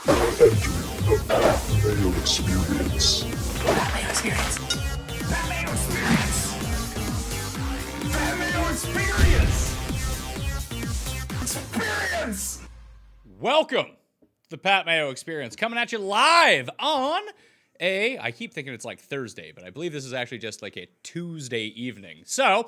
Entering the Mayo Experience. Mayo Experience. Mayo Experience. Mayo Experience. Experience. Welcome to the Pat Mayo Experience, coming at you live on I keep thinking it's like Thursday, but I believe this is actually just like a Tuesday evening. So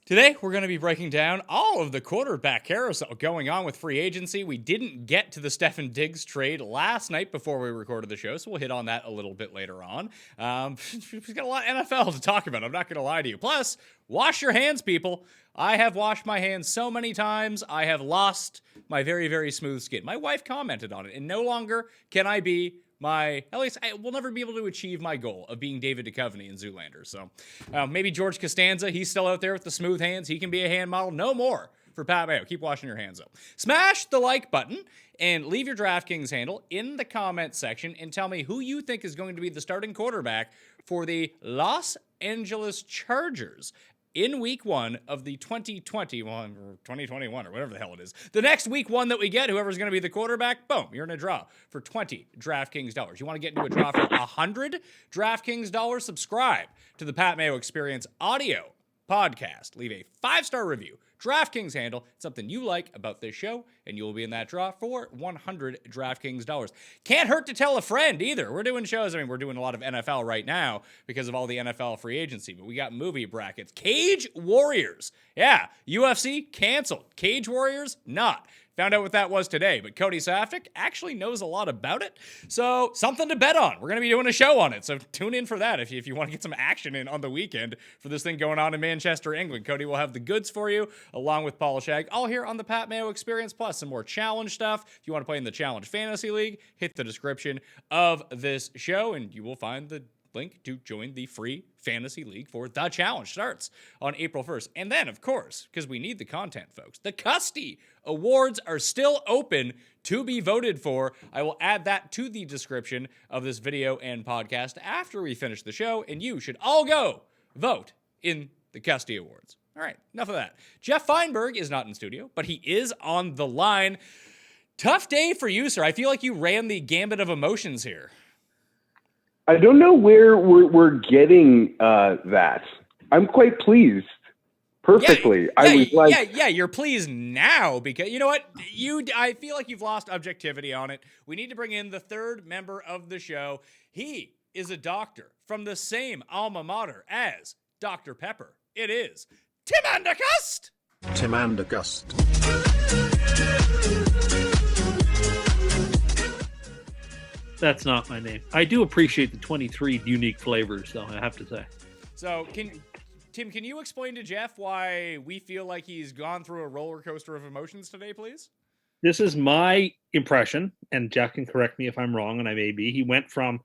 today, we're going to be breaking down all of the quarterback carousel going on with free agency. We didn't get to the Stefon Diggs trade last night before we recorded the show, so we'll hit on that a little bit later on. We've got a lot of NFL to talk about, I'm not going to lie to you. Plus, wash your hands, people. I have washed my hands so many times, I have lost my very, very smooth skin. My wife commented on it, and no longer can I be at least I will never be able to achieve my goal of being David Duchovny in Zoolander. So maybe George Costanza, he's still out there with the smooth hands. He can be a hand model. No more for Pat Mayo. Keep washing your hands up. Smash the like button and leave your DraftKings handle in the comment section and tell me who you think is going to be the starting quarterback for the Los Angeles Chargers in week one of the 2021 or 2021 or whatever the hell it is. The next week one that we get, whoever's going to be the quarterback, boom, you're in a draw for 20 DraftKings dollars. You want to get into a draw for 100 DraftKings dollars? Subscribe to the Pat Mayo Experience audio podcast. Leave a 5-star review. DraftKings handle, something you like about this show, and you will be in that draw for 100 DraftKings dollars. Can't hurt to tell a friend either. We're doing shows. We're doing a lot of NFL right now because of all the NFL free agency, but we got movie brackets. Cage Warriors. Yeah, UFC canceled. Cage Warriors, not. Found out what that was today, but Cody Saftik actually knows a lot about it, so something to bet on. We're going to be doing a show on it, so tune in for that if you want to get some action in on the weekend for this thing going on in Manchester, England. Cody will have the goods for you, along with Paul Shag, all here on the Pat Mayo Experience, plus some more challenge stuff. If you want to play in the Challenge Fantasy League, hit the description of this show, and you will find the link to join the free fantasy league for The Challenge. Starts on April 1st. And then, of course, because we need the content, folks, the Custy Awards are still open to be voted for. I will add that to the description of this video and podcast after we finish the show, and you should all go vote in the Custy Awards. All right, enough of that. Geoff Fienberg is not in studio, but he is on the line. Tough day for you, sir. I feel like you ran the gambit of emotions here. I don't know where we're getting that. I'm quite pleased. Perfectly. You're pleased now because you know what? I feel like you've lost objectivity on it. We need to bring in the third member of the show. He is a doctor from the same alma mater as Dr. Pepper. It is Tim Andergust. Tim Andergust. That's not my name. I do appreciate the 23 unique flavors, though, I have to say. So, Tim, can you explain to Geoff why we feel like he's gone through a roller coaster of emotions today, please? This is my impression, and Geoff can correct me if I'm wrong, and I may be. He went from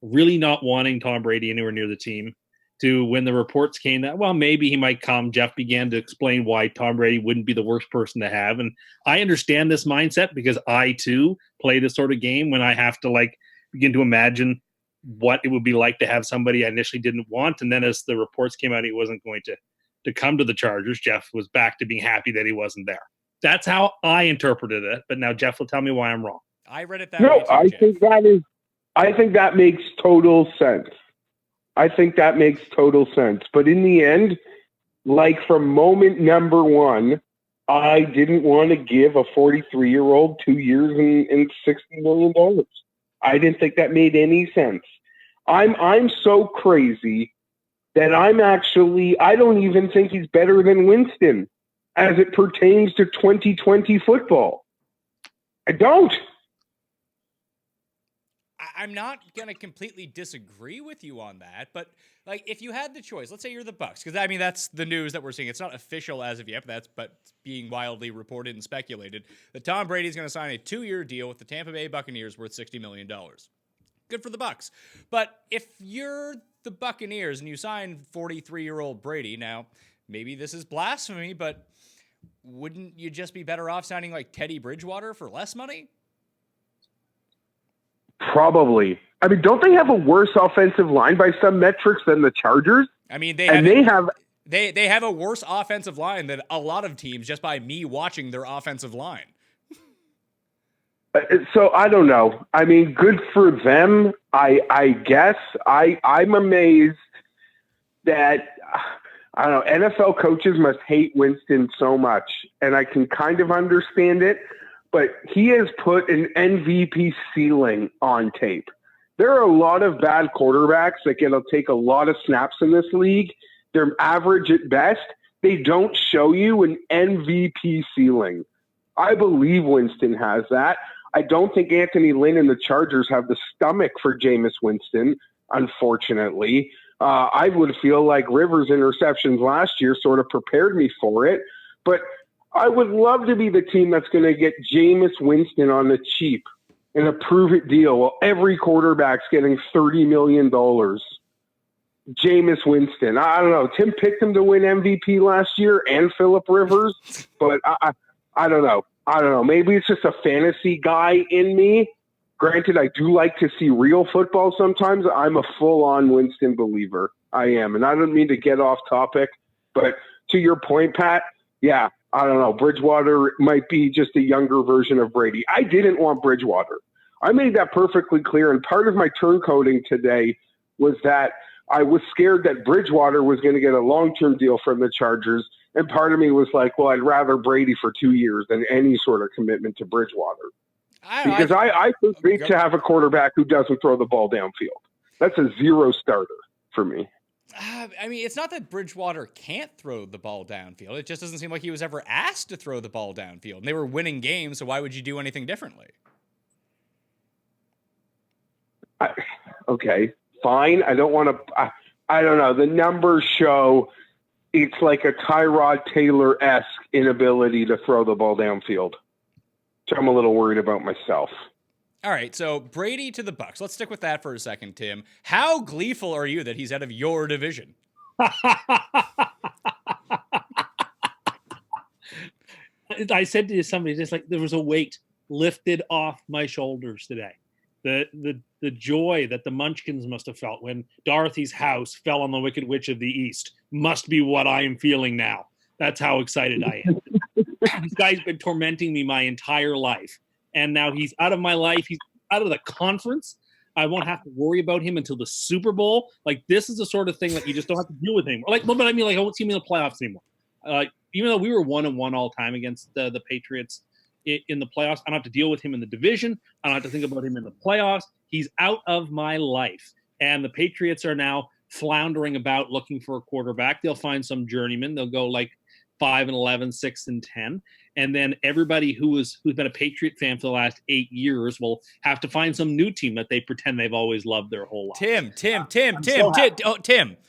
really not wanting Tom Brady anywhere near the team to when the reports came that, well, maybe he might come, Geoff began to explain why Tom Brady wouldn't be the worst person to have. And I understand this mindset because I, too, play this sort of game when I have to, begin to imagine what it would be like to have somebody I initially didn't want. And then as the reports came out, he wasn't going to come to the Chargers. Geoff was back to being happy that he wasn't there. That's how I interpreted it. But now Geoff will tell me why I'm wrong. I read it that way too, I think that makes total sense. But in the end, from moment number one, I didn't want to give a 43-year-old 2 years and $60 million. I didn't think that made any sense. I'm so crazy that I don't even think he's better than Winston as it pertains to 2020 football. I don't. I'm not going to completely disagree with you on that, but if you had the choice, let's say you're the Bucs, because that's the news that we're seeing. It's not official as of yet, but being wildly reported and speculated that Tom Brady's going to sign a 2-year deal with the Tampa Bay Buccaneers worth $60 million. Good for the Bucs. But if you're the Buccaneers and you sign 43-year-old Brady, now maybe this is blasphemy, but wouldn't you just be better off signing Teddy Bridgewater for less money? Probably. Don't they have a worse offensive line by some metrics than the Chargers? They have a worse offensive line than a lot of teams just by me watching their offensive line. So I don't know. I mean, good for them. I guess I'm amazed that I don't know. NFL coaches must hate Winston so much, and I can kind of understand it. But he has put an MVP ceiling on tape. There are a lot of bad quarterbacks that will take a lot of snaps in this league. They're average at best. They don't show you an MVP ceiling. I believe Winston has that. I don't think Anthony Lynn and the Chargers have the stomach for Jameis Winston, unfortunately. I would feel like Rivers' interceptions last year sort of prepared me for it. But I would love to be the team that's going to get Jameis Winston on the cheap in a prove-it deal while every quarterback's getting $30 million. Jameis Winston. I don't know. Tim picked him to win MVP last year and Phillip Rivers, but I don't know. Maybe it's just a fantasy guy in me. Granted, I do like to see real football sometimes. I'm a full-on Winston believer. I am. And I don't mean to get off topic, but to your point, Pat, yeah, I don't know. Bridgewater might be just a younger version of Brady. I didn't want Bridgewater. I made that perfectly clear. And part of my turncoating today was that I was scared that Bridgewater was going to get a long-term deal from the Chargers. And part of me was like, well, I'd rather Brady for 2 years than any sort of commitment to Bridgewater. Because I think great to have a quarterback who doesn't throw the ball downfield. That's a zero starter for me. I mean, it's not that Bridgewater can't throw the ball downfield. It just doesn't seem like he was ever asked to throw the ball downfield. And they were winning games, so why would you do anything differently? Okay, fine. I don't want to I don't know. The numbers show it's like a Tyrod Taylor-esque inability to throw the ball downfield. So I'm a little worried about myself. All right, so Brady to the Bucs. Let's stick with that for a second, Tim. How gleeful are you that he's out of your division? I said to somebody, just like there was a weight lifted off my shoulders today. The joy that the Munchkins must have felt when Dorothy's house fell on the Wicked Witch of the East must be what I am feeling now. That's how excited I am. This guy's been tormenting me my entire life. And now he's out of my life. He's out of the conference. I won't have to worry about him until the Super Bowl. Like, this is the sort of thing that you just don't have to deal with him. Like, but I mean, like, I won't see him in the playoffs anymore. Even though we were 1-1 all time against the Patriots in the playoffs, I don't have to deal with him in the division. I don't have to think about him in the playoffs. He's out of my life. And the Patriots are now floundering about looking for a quarterback. They'll find some journeyman. They'll go like 5-11, 6-10. And then everybody who's been a Patriot fan for the last 8 years will have to find some new team that they pretend they've always loved their whole life. Tim,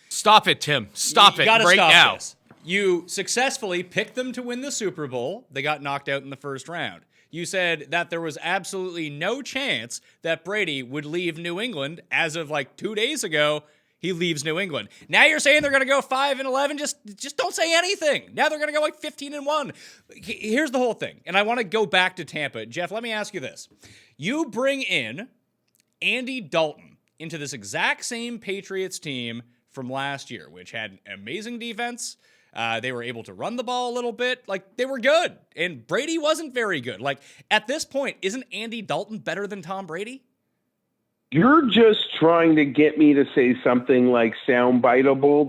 stop it, Tim. Stop it right now. This. You successfully picked them to win the Super Bowl. They got knocked out in the first round. You said that there was absolutely no chance that Brady would leave New England. As of like 2 days ago, he leaves New England. Now you're saying they're going to go 5-11. Just don't say anything. Now they're going to go like 15-1. Here's the whole thing. And I want to go back to Tampa. Geoff, let me ask you this. You bring in Andy Dalton into this exact same Patriots team from last year, which had an amazing defense. They were able to run the ball a little bit. Like, they were good. And Brady wasn't very good. Like, at this point, isn't Andy Dalton better than Tom Brady? You're just trying to get me to say something like soundbiteable.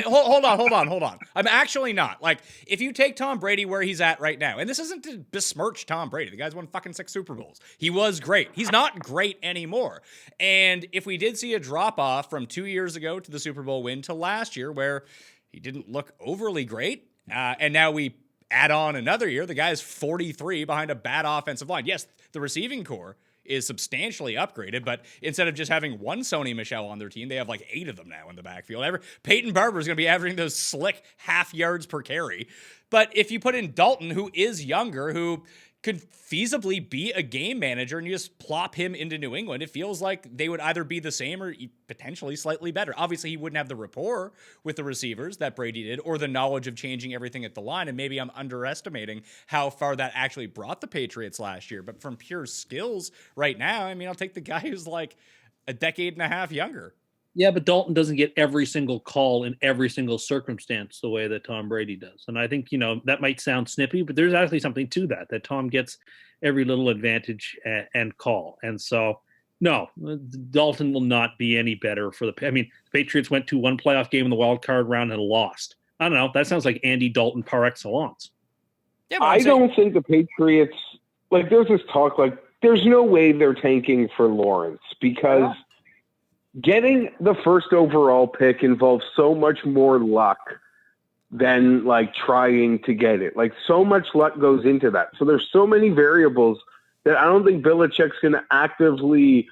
Hold on. I'm actually not. Like, if you take Tom Brady where he's at right now, and this isn't to besmirch Tom Brady. The guy's won fucking 6 Super Bowls. He was great. He's not great anymore. And if we did see a drop-off from 2 years ago to the Super Bowl win to last year where he didn't look overly great, and now we add on another year, the guy's 43 behind a bad offensive line. Yes, the receiving core is substantially upgraded, but instead of just having one Sony Michel on their team, they have like 8 of them now in the backfield. Peyton Barber is going to be averaging those slick half yards per carry. But if you put in Dalton, who is younger, who could feasibly be a game manager, and you just plop him into New England, it feels like they would either be the same or potentially slightly better. Obviously, he wouldn't have the rapport with the receivers that Brady did, or the knowledge of changing everything at the line, and maybe I'm underestimating how far that actually brought the Patriots last year. But from pure skills right now, I mean, I'll take the guy who's like a decade and a half younger. Yeah, but Dalton doesn't get every single call in every single circumstance the way that Tom Brady does. And I think, that might sound snippy, but there's actually something to that Tom gets every little advantage and call. And so, no, Dalton will not be any better for the Patriots went to one playoff game in the wild card round and lost. I don't know. That sounds like Andy Dalton par excellence. Yeah, I don't think the Patriots, there's this talk, there's no way they're tanking for Lawrence because getting the first overall pick involves so much more luck than trying to get it. So much luck goes into that. So there's so many variables that I don't think Belichick's going to actively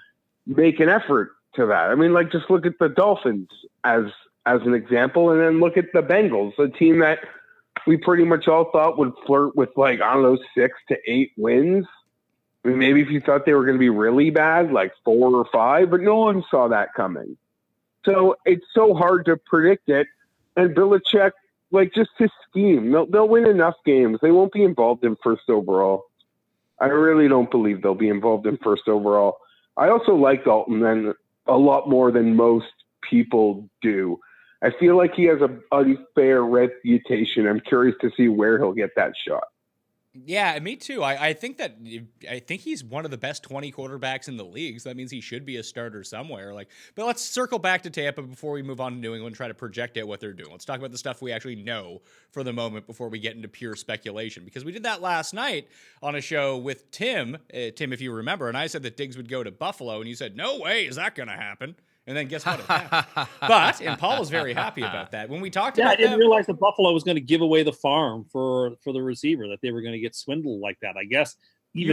make an effort to that. Just look at the Dolphins as an example, and then look at the Bengals, a team that we pretty much all thought would flirt with 6 to 8 wins. Maybe if you thought they were going to be really bad, 4 or 5, but no one saw that coming. So it's so hard to predict it. And Belichick, just his scheme, they'll win enough games. They won't be involved in first overall. I really don't believe they'll be involved in first overall. I also like Dalton and a lot more than most people do. I feel like he has an unfair reputation. I'm curious to see where he'll get that shot. Yeah, me too. I think he's one of the best 20 quarterbacks in the league, so that means he should be a starter somewhere. But let's circle back to Tampa before we move on to New England and try to project out what they're doing. Let's talk about the stuff we actually know for the moment before we get into pure speculation, because we did that last night on a show with Tim, if you remember, and I said that Diggs would go to Buffalo, and you said, no way is that going to happen. And then guess what? It happened. And Paul was very happy about that. When we talked about I didn't realize that Buffalo was going to give away the farm for the receiver, that they were going to get swindled like that. I guess you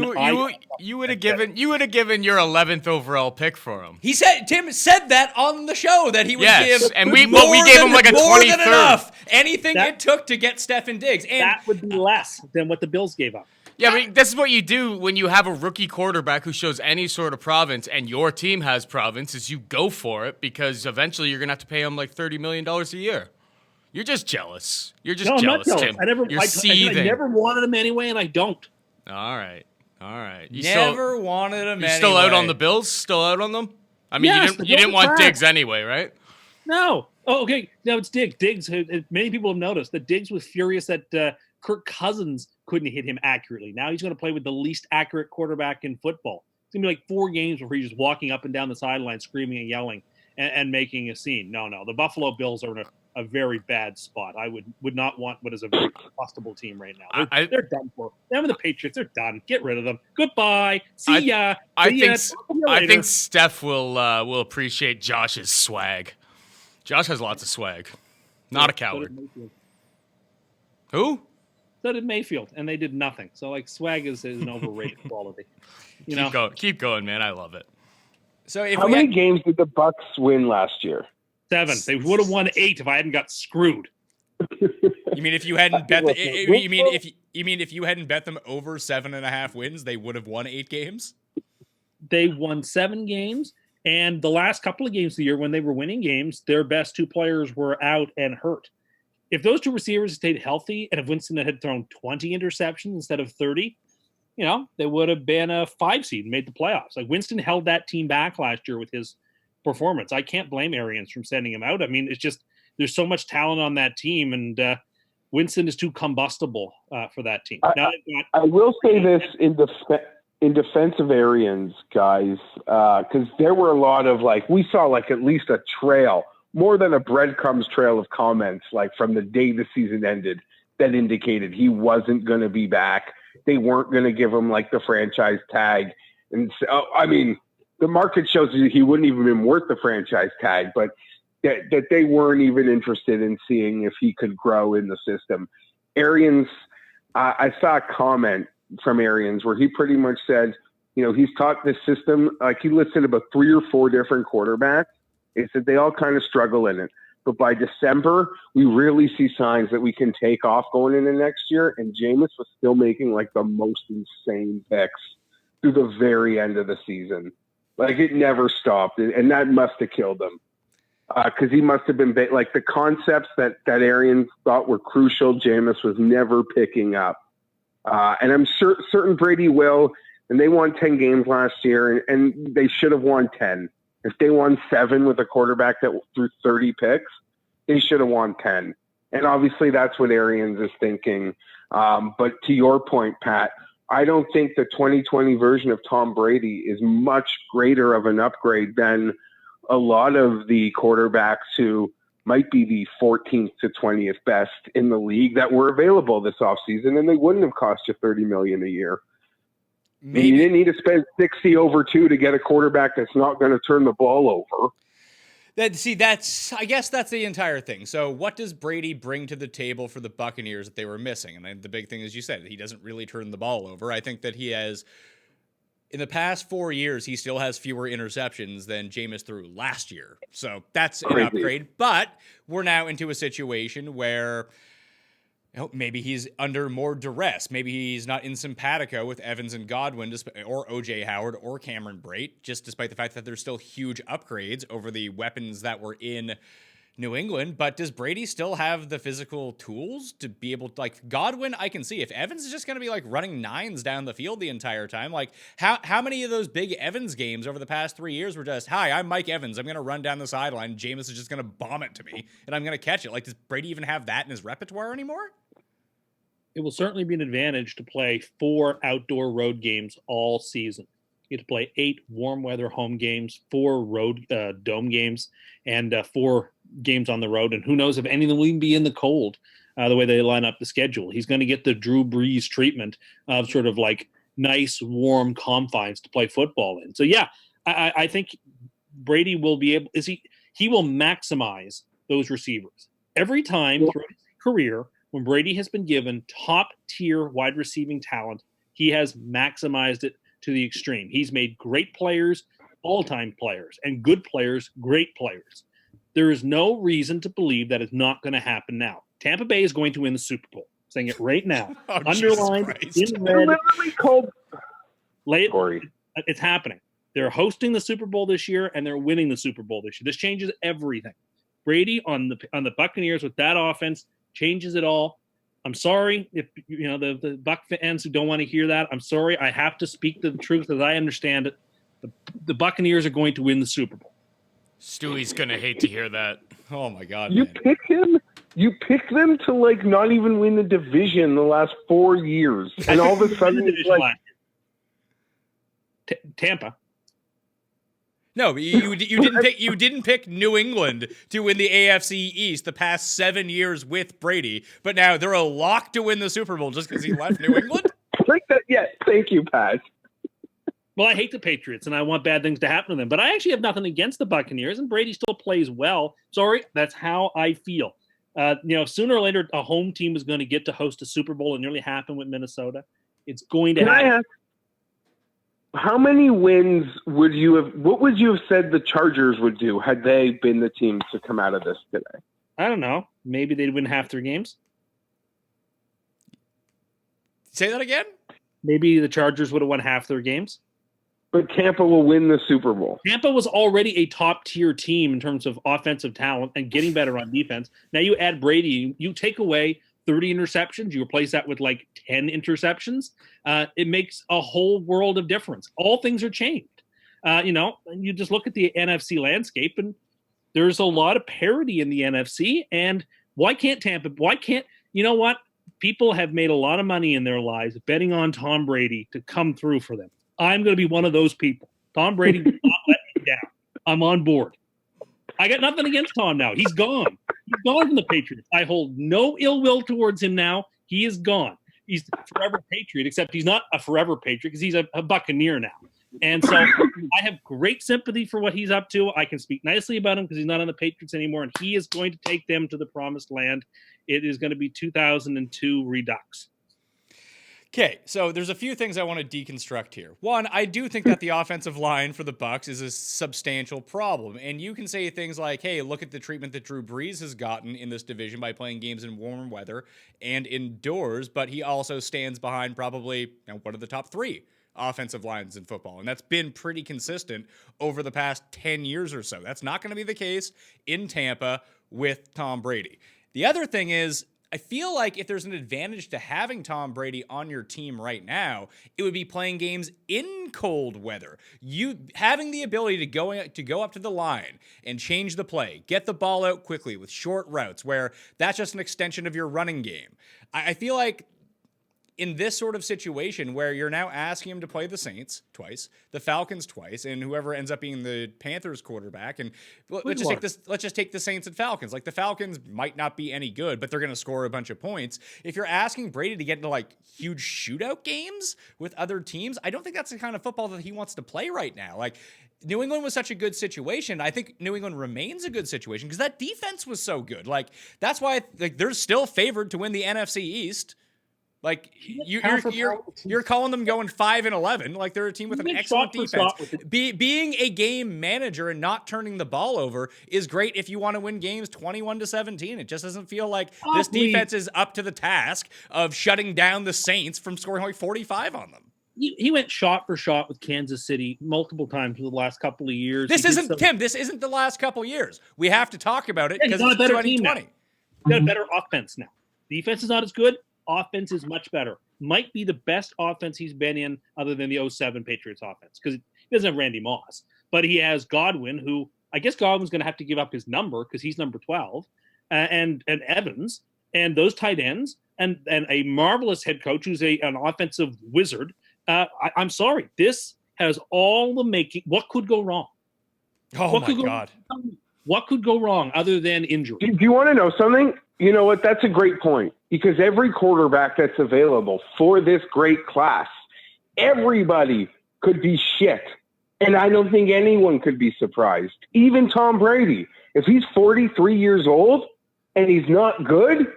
would have given your 11th overall pick for him. Tim said that on the show that he would give, and we gave him like a 23rd. Than enough. Anything it took to get Stefon Diggs, and that would be less than what the Bills gave up. Yeah, this is what you do when you have a rookie quarterback who shows any sort of province and your team has province, is you go for it, because eventually you're going to have to pay him $30 million a year. You're just jealous. You're just jealous, Tim. You're seething. I never wanted him anyway, and I don't. All right. You wanted him anyway. You still out on the Bills? Still out on them? Yes, you didn't want Diggs anyway, right? No. Oh, okay. Now it's Diggs. Diggs, many people have noticed that Diggs was furious that Kirk Cousins couldn't hit him accurately. Now he's going to play with the least accurate quarterback in football. It's going to be 4 games before he's just walking up and down the sideline, screaming and yelling and making a scene. No. The Buffalo Bills are in a very bad spot. I would not want what is a very combustible team right now. They're done for. Them and the Patriots, they're done. Get rid of them. Goodbye. See ya. I think Steph will appreciate Josh's swag. Josh has lots of swag. Not a coward. Who? So did Mayfield, and they did nothing. So swag is an overrated quality. Keep going, man. I love it. So how many games did the Bucks win last year? 7. They would have won 8 if I hadn't got screwed. You mean if you hadn't bet if you hadn't bet them over 7.5 wins, they would have won 8 games? They won 7 games, and the last couple of games of the year when they were winning games, their best 2 players were out and hurt. If those 2 receivers stayed healthy, and if Winston had thrown 20 interceptions instead of 30, they would have been a 5 seed and made the playoffs. Winston held that team back last year with his performance. I can't blame Arians from sending him out. It's just there's so much talent on that team, and Winston is too combustible for that team. I will say this in defense of Arians, guys, because there were a lot of we saw at least a trail, more than a breadcrumbs trail of comments from the day the season ended that indicated he wasn't going to be back. They weren't going to give him the franchise tag. And so, the market shows that he wouldn't even been worth the franchise tag, but that they weren't even interested in seeing if he could grow in the system. Arians, I saw a comment from Arians where he pretty much said, he's taught this system. He listed about 3 or 4 different quarterbacks. He said they all kind of struggle in it. But by December, we really see signs that we can take off going into next year. And Jameis was still making the most insane picks through the very end of the season. It never stopped. And that must have killed him. Because he must have been the concepts that Arians thought were crucial, Jameis was never picking up. And I'm certain Brady will. And they won 10 games last year, and they should have won 10. If they won 7 with a quarterback that threw 30 picks, they should have won 10. And obviously that's what Arians is thinking. But to your point, Pat, I don't think the 2020 version of Tom Brady is much greater of an upgrade than a lot of the quarterbacks who might be the 14th to 20th best in the league that were available this offseason, and they wouldn't have cost you $30 million a year. Maybe. You didn't need to spend 60 over 2 to get a quarterback that's not going to turn the ball over. I guess that's the entire thing. So what does Brady bring to the table for the Buccaneers that they were missing? And the big thing, as you said, he doesn't really turn the ball over. I think that he has, in the past 4 years, he still has fewer interceptions than Jameis threw last year. So that's an upgrade. But we're now into a situation where maybe he's under more duress. Maybe he's not in simpatico with Evans and Godwin or O.J. Howard or Cameron Brate, just despite the fact that there's still huge upgrades over the weapons that were in New England. But does Brady still have the physical tools to be able to, like, Godwin, I can see. If Evans is just going to be, like, running 9s down the field the entire time, like, how many of those big Evans games over the past 3 years were just, hi, I'm Mike Evans, I'm going to run down the sideline, Jameis is just going to bomb it to me, and I'm going to catch it? Like, does Brady even have that in his repertoire anymore? It will certainly be an advantage to play 4 outdoor road games all season. You get to play 8 warm weather home games, 4 road dome games, and 4 games on the road. And who knows if any of them will even be in the cold, the way they line up the schedule. He's going to get the Drew Brees treatment of sort of like nice, warm confines to play football in. So, yeah, I think Brady will be able – he will maximize those receivers. Every time throughout his career, when Brady has been given top-tier wide receiving talent, he has maximized it to the extreme. He's made great players all-time players, and good players great players. There is no reason to believe that it's not going to happen now. Tampa Bay is going to win the Super Bowl. I'm saying it right now. Oh, underlined in red. Literally called. It's happening. They're hosting the Super Bowl this year, and they're winning the Super Bowl this year. This changes everything. Brady on the Buccaneers with that offense changes it all. I'm sorry if the Buck fans who don't want to hear that. I'm sorry. I have to speak the truth as I understand it. The Buccaneers are going to win the Super Bowl. Stewie's gonna hate to hear that. Oh my God! You man. pick him. You pick them to like not even win the division the last 4 years, and all of a sudden it's like Tampa. No, but you didn't pick New England to win the AFC East the past 7 years with Brady, but now they're a lock to win the Super Bowl just because he left New England. like that. Yeah, thank you, Pat. Well, I hate the Patriots, and I want bad things to happen to them. But I actually have nothing against the Buccaneers, and Brady still plays well. Sorry, that's how I feel. Sooner or later, a home team is going to get to host a Super Bowl. It nearly happened with Minnesota. It's going to happen. Can I ask, how many wins would you have? What would you have said the Chargers would do had they been the team to come out of this today? I don't know. Maybe they'd win half their games. Say that again? Maybe the Chargers would have won half their games. But Tampa will win the Super Bowl. Tampa was already a top-tier team in terms of offensive talent and getting better on defense. Now you add Brady, you take away 30 interceptions, you replace that with like 10 interceptions. It makes a whole world of difference. All things are changed. You just look at the NFC landscape, and there's a lot of parity in the NFC. And why can't Tampa? You know what? People have made a lot of money in their lives betting on Tom Brady to come through for them. I'm going to be one of those people. Tom Brady did not let me down. I'm on board. I got nothing against Tom now. He's gone. He's gone from the Patriots. I hold no ill will towards him now. He is gone. He's the forever Patriot, except he's not a forever Patriot because he's a Buccaneer now. And so I have great sympathy for what he's up to. I can speak nicely about him because he's not on the Patriots anymore, and he is going to take them to the promised land. It is going to be 2002 Redux. Okay, so there's a few things I want to deconstruct here. One, I do think that the offensive line for the Bucs is a substantial problem, and you can say things like, hey, look at the treatment that Drew Brees has gotten in this division by playing games in warm weather and indoors, but he also stands behind probably one of the top 3 offensive lines in football, and that's been pretty consistent over the past 10 years or so. That's not going to be the case in Tampa with Tom Brady. The other thing is, I feel like if there's an advantage to having Tom Brady on your team right now, it would be playing games in cold weather. You having the ability to go up to the line and change the play, get the ball out quickly with short routes, where that's just an extension of your running game. I feel like in this sort of situation where you're now asking him to play the Saints twice, the Falcons twice, and whoever ends up being the Panthers quarterback, and let's just take the Saints and Falcons. Like, the Falcons might not be any good, but they're going to score a bunch of points. If you're asking Brady to get into like huge shootout games with other teams, I don't think that's the kind of football that he wants to play right now. Like, New England was such a good situation. I think New England remains a good situation because that defense was so good. Like, that's why they're still favored to win the NFC East. Like, you're calling them going 5-11. Like, they're a team with an excellent defense. Being a game manager and not turning the ball over is great if you want to win games 21-17. It just doesn't feel like this defense is up to the task of shutting down the Saints from scoring like 45 on them. He went shot for shot with Kansas City multiple times in the last couple of years. This isn't the last couple of years. We have to talk about it because it's 2020. He's got a better offense now. Defense is not as good. Offense is much better. Might be the best offense he's been in other than the 07 Patriots offense, because he doesn't have Randy Moss. But he has Godwin, who I guess Godwin's going to have to give up his number because he's number 12, and Evans, and those tight ends, and a marvelous head coach who's an offensive wizard. I'm sorry. This has all the making. What could go wrong? Oh, my God. What could go wrong other than injury? Do you want to know something? You know what? That's a great point, because every quarterback that's available for this great class, everybody could be shit. And I don't think anyone could be surprised. Even Tom Brady. If he's 43 years old and he's not good,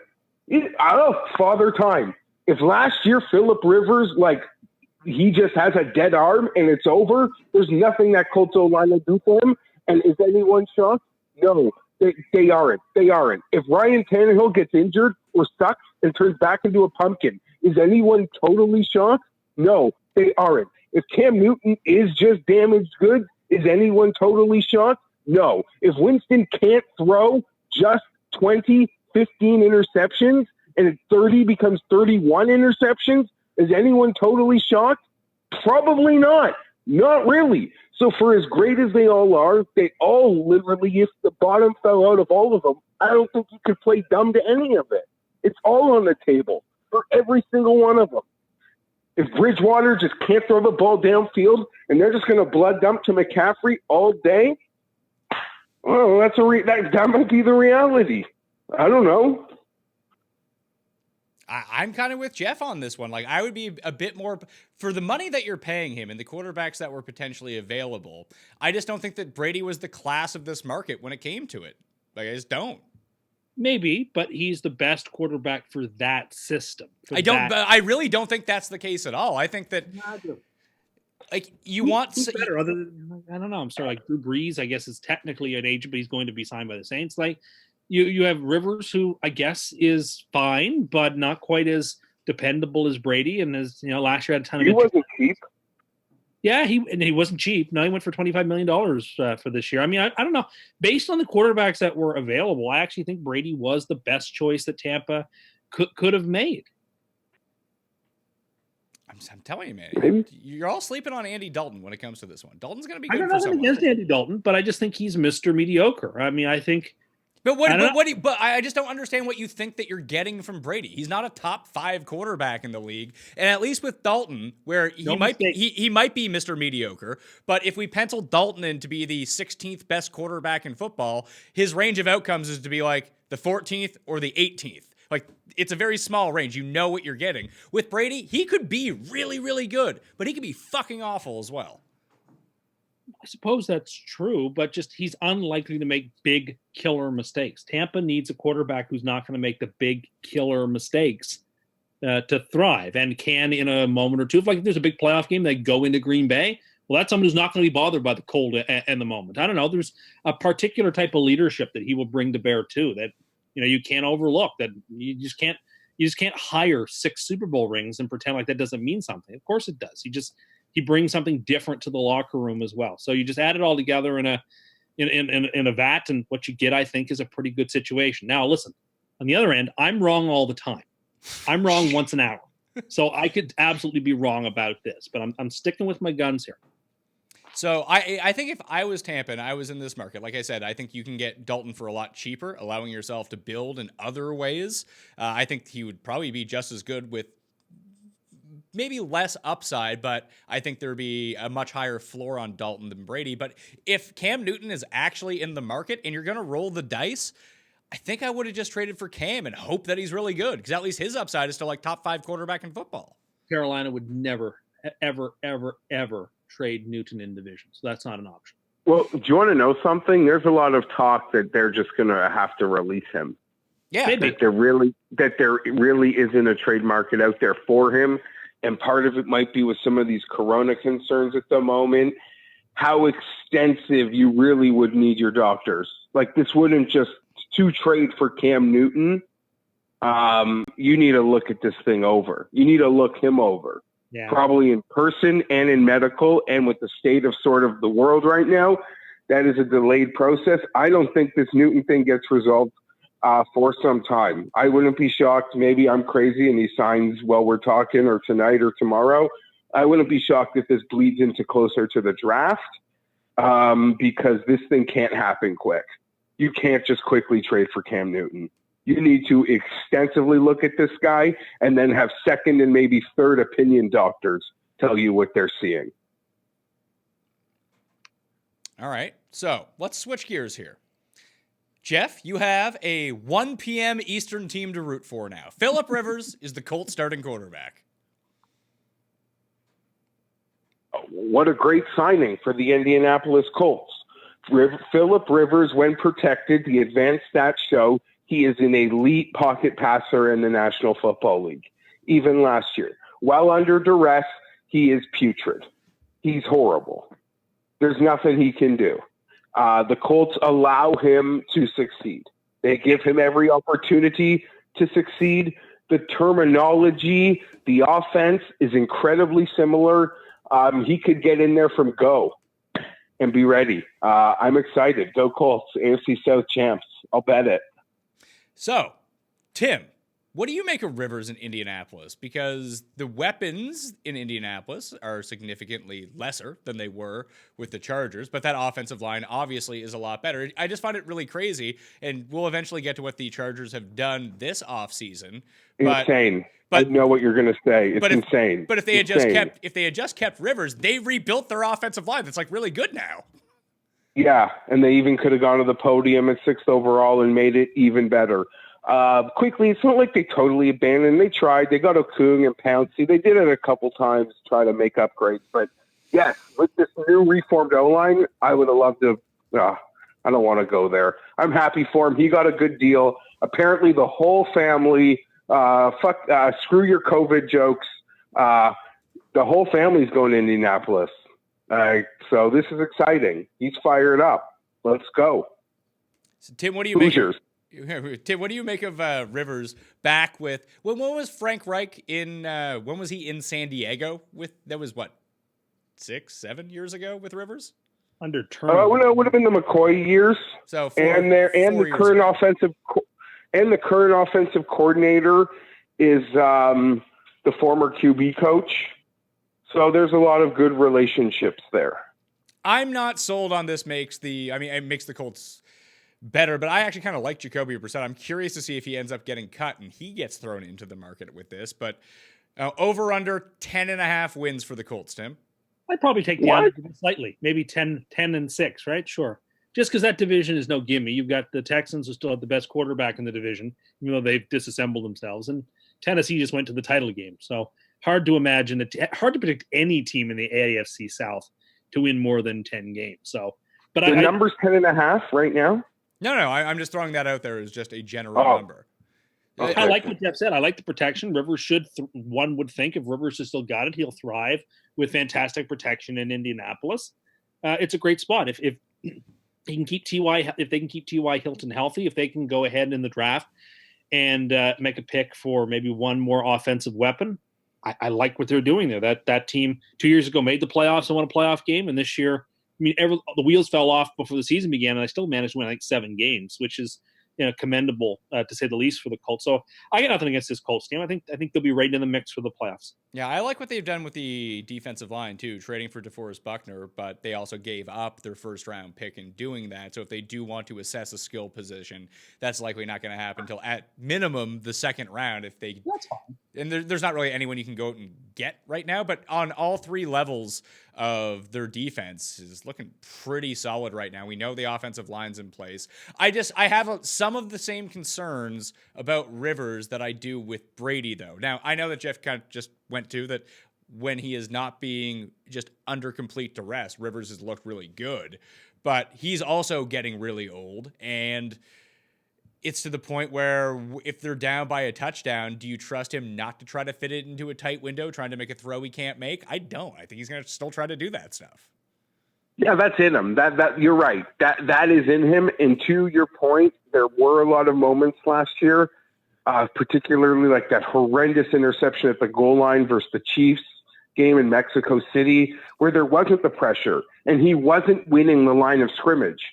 father time. If last year Phillip Rivers, he just has a dead arm and it's over, there's nothing that Colts O-line will do for him. And is anyone shocked? No. They aren't. They aren't. If Ryan Tannehill gets injured or sucks and turns back into a pumpkin, is anyone totally shocked? No, they aren't. If Cam Newton is just damaged goods, is anyone totally shocked? No. If Winston can't throw just 20, 15 interceptions and at 30 becomes 31 interceptions, is anyone totally shocked? Probably not. Not really. So for as great as they all are, they all literally, if the bottom fell out of all of them, I don't think you could play dumb to any of it. It's all on the table for every single one of them. If Bridgewater just can't throw the ball downfield and they're just going to blood dump to McCaffrey all day, well, that might be the reality. I don't know. I'm kind of with Geoff on this one. Like, I would be a bit more for the money that you're paying him and the quarterbacks that were potentially available. I just don't think that Brady was the class of this market when it came to it. Like, I just don't. Maybe, but he's the best quarterback for that system. I really don't think that's the case at all. I think that, who's better other than, I don't know. I'm sorry. Like Drew Brees, I guess, is technically an agent, but he's going to be signed by the Saints. Like, You have Rivers, who I guess is fine, but not quite as dependable as Brady. And as last year had a ton of. He wasn't cheap. Yeah, he wasn't cheap. No, he went for $25 million for this year. I mean, I don't know. Based on the quarterbacks that were available, I actually think Brady was the best choice that Tampa could have made. I'm telling you, man, you're all sleeping on Andy Dalton when it comes to this one. Dalton's going to be good. I don't know nothing against Andy Dalton, but I just think he's Mr. Mediocre. I mean, I think. But I just don't understand what you think that you're getting from Brady. He's not a top 5 quarterback in the league, and at least with Dalton, where he might be Mr. Mediocre. But if we pencil Dalton in to be the 16th best quarterback in football, his range of outcomes is to be like the 14th or the 18th. Like, it's a very small range. You know what you're getting. With Brady, he could be really, really good, but he could be fucking awful as well. I suppose that's true, but just he's unlikely to make big killer mistakes. Tampa needs a quarterback who's not going to make the big killer mistakes to thrive, and can in a moment or two. If there's a big playoff game, they go into Green Bay. Well, that's someone who's not going to be bothered by the cold and the moment. I don't know. There's a particular type of leadership that he will bring to bear too, that you can't overlook. That you just can't hire 6 Super Bowl rings and pretend like that doesn't mean something. Of course it does. He brings something different to the locker room as well. So you just add it all together in a vat, and what you get, I think, is a pretty good situation. Now, listen, On the other end, I'm wrong all the time. I'm wrong once an hour. So I could absolutely be wrong about this, but I'm sticking with my guns here. So I think if I was Tampa and I was in this market, like I said, I think you can get Dalton for a lot cheaper, allowing yourself to build in other ways. I think he would probably be just as good with maybe less upside, but I think there'd be a much higher floor on Dalton than Brady. But if Cam Newton is actually in the market and you're going to roll the dice, I think I would have just traded for Cam and hope that he's really good, because at least his upside is still like top 5 quarterback in football. Carolina would never, ever, ever, ever trade Newton in division. So that's not an option. Well, do you want to know something? There's a lot of talk that they're just going to have to release him. Yeah. Maybe. That there really isn't a trade market out there for him. And part of it might be with some of these corona concerns at the moment, how extensive you really would need your doctors. Like, this wouldn't just to trade for Cam Newton. You need to look at this thing over. You need to look him over. Yeah. Probably in person and in medical, and with the state of sort of the world right now, that is a delayed process. I don't think this Newton thing gets resolved for some time. I wouldn't be shocked. Maybe I'm crazy and he signs while we're talking, or tonight or tomorrow. I wouldn't be shocked if this bleeds into closer to the draft, because this thing can't happen quick. You can't just quickly trade for Cam Newton. You need to extensively look at this guy and then have second and maybe third opinion doctors tell you what they're seeing. All right. So let's switch gears here. Geoff, you have a 1 p.m. Eastern team to root for now. Phillip Rivers is the Colts starting quarterback. What a great signing for the Indianapolis Colts. Phillip Rivers, when protected, the advanced stats show he is an elite pocket passer in the National Football League, even last year. While under duress, he is putrid. He's horrible. There's nothing he can do. The Colts allow him to succeed. They give him every opportunity to succeed. The terminology, the offense is incredibly similar. He could get in there from go and be ready. I'm excited. Go Colts, AFC South champs. I'll bet it. So, Tim, what do you make of Rivers in Indianapolis? Because the weapons in Indianapolis are significantly lesser than they were with the Chargers, but that offensive line obviously is a lot better. I just find it really crazy, and we'll eventually get to what the Chargers have done this offseason. Insane. I know what you're going to say. It's insane. But if they had just kept Rivers, they rebuilt their offensive line. That's like really good now. Yeah, and they even could have gone to the podium at 6th overall and made it even better. Quickly, it's not like they totally abandoned. They tried. They got Okung and Pouncey. They did it a couple times to try to make upgrades. But, yes, with this new reformed O-line, I would have loved to I don't want to go there. I'm happy for him. He got a good deal. Apparently, the whole family, screw your COVID jokes. The whole family's going to Indianapolis. So this is exciting. He's fired up. Let's go. So Tim, what do you make? Hoosiers. Tim, what do you make of Rivers back with? When was Frank Reich in? When was he in San Diego with? That was what, 6-7 years ago with Rivers. Under term. It would have been the McCoy years. So the current offensive coordinator is the former QB coach. So there's a lot of good relationships there. I'm not sold on this. It makes the Colts better, but I actually kind of like Jacoby Brissett. I'm curious to see if he ends up getting cut and he gets thrown into the market with this. But over under 10.5 wins for the Colts, Tim. I'd probably take the under slightly, maybe 10-6, right? Sure. Just because that division is no gimme. You've got the Texans who still have the best quarterback in the division, even though they've disassembled themselves. And Tennessee just went to the title game. So hard to predict any team in the AFC South to win more than 10 games. So, but the number's 10.5 right now. No, I'm just throwing that out there as just a general number. Okay. I like what Geoff said. I like the protection. Rivers one would think if Rivers has still got it, he'll thrive with fantastic protection in Indianapolis. It's a great spot. If he can keep if they can keep T.Y. Hilton healthy, if they can go ahead in the draft and make a pick for maybe one more offensive weapon, I like what they're doing there. That team 2 years ago made the playoffs and won a playoff game, and this year, the wheels fell off before the season began, and I still managed to win like 7 games, which is commendable to say the least for the Colts. So I got nothing against this Colts team. I think they'll be right in the mix for the playoffs. Yeah, I like what they've done with the defensive line too, trading for DeForest Buckner, but they also gave up their first round pick in doing that. So if they do want to assess a skill position, that's likely not going to happen until at minimum the second round. If they, That's fine. and there's not really anyone you can go out and get right now, but on all three levels of their defense is looking pretty solid right now. We know the offensive line's in place. I have some of the same concerns about Rivers that I do with Brady, though. Now, I know that Geoff kind of just went to that when he is not being just under complete duress, Rivers has looked really good, but he's also getting really old, and it's to the point where if they're down by a touchdown, do you trust him not to try to fit it into a tight window, trying to make a throw he can't make? I don't. I think he's going to still try to do that stuff. Yeah, that's in him. That you're right. That is in him. And to your point, there were a lot of moments last year, particularly like that horrendous interception at the goal line versus the Chiefs game in Mexico City, where there wasn't the pressure and he wasn't winning the line of scrimmage.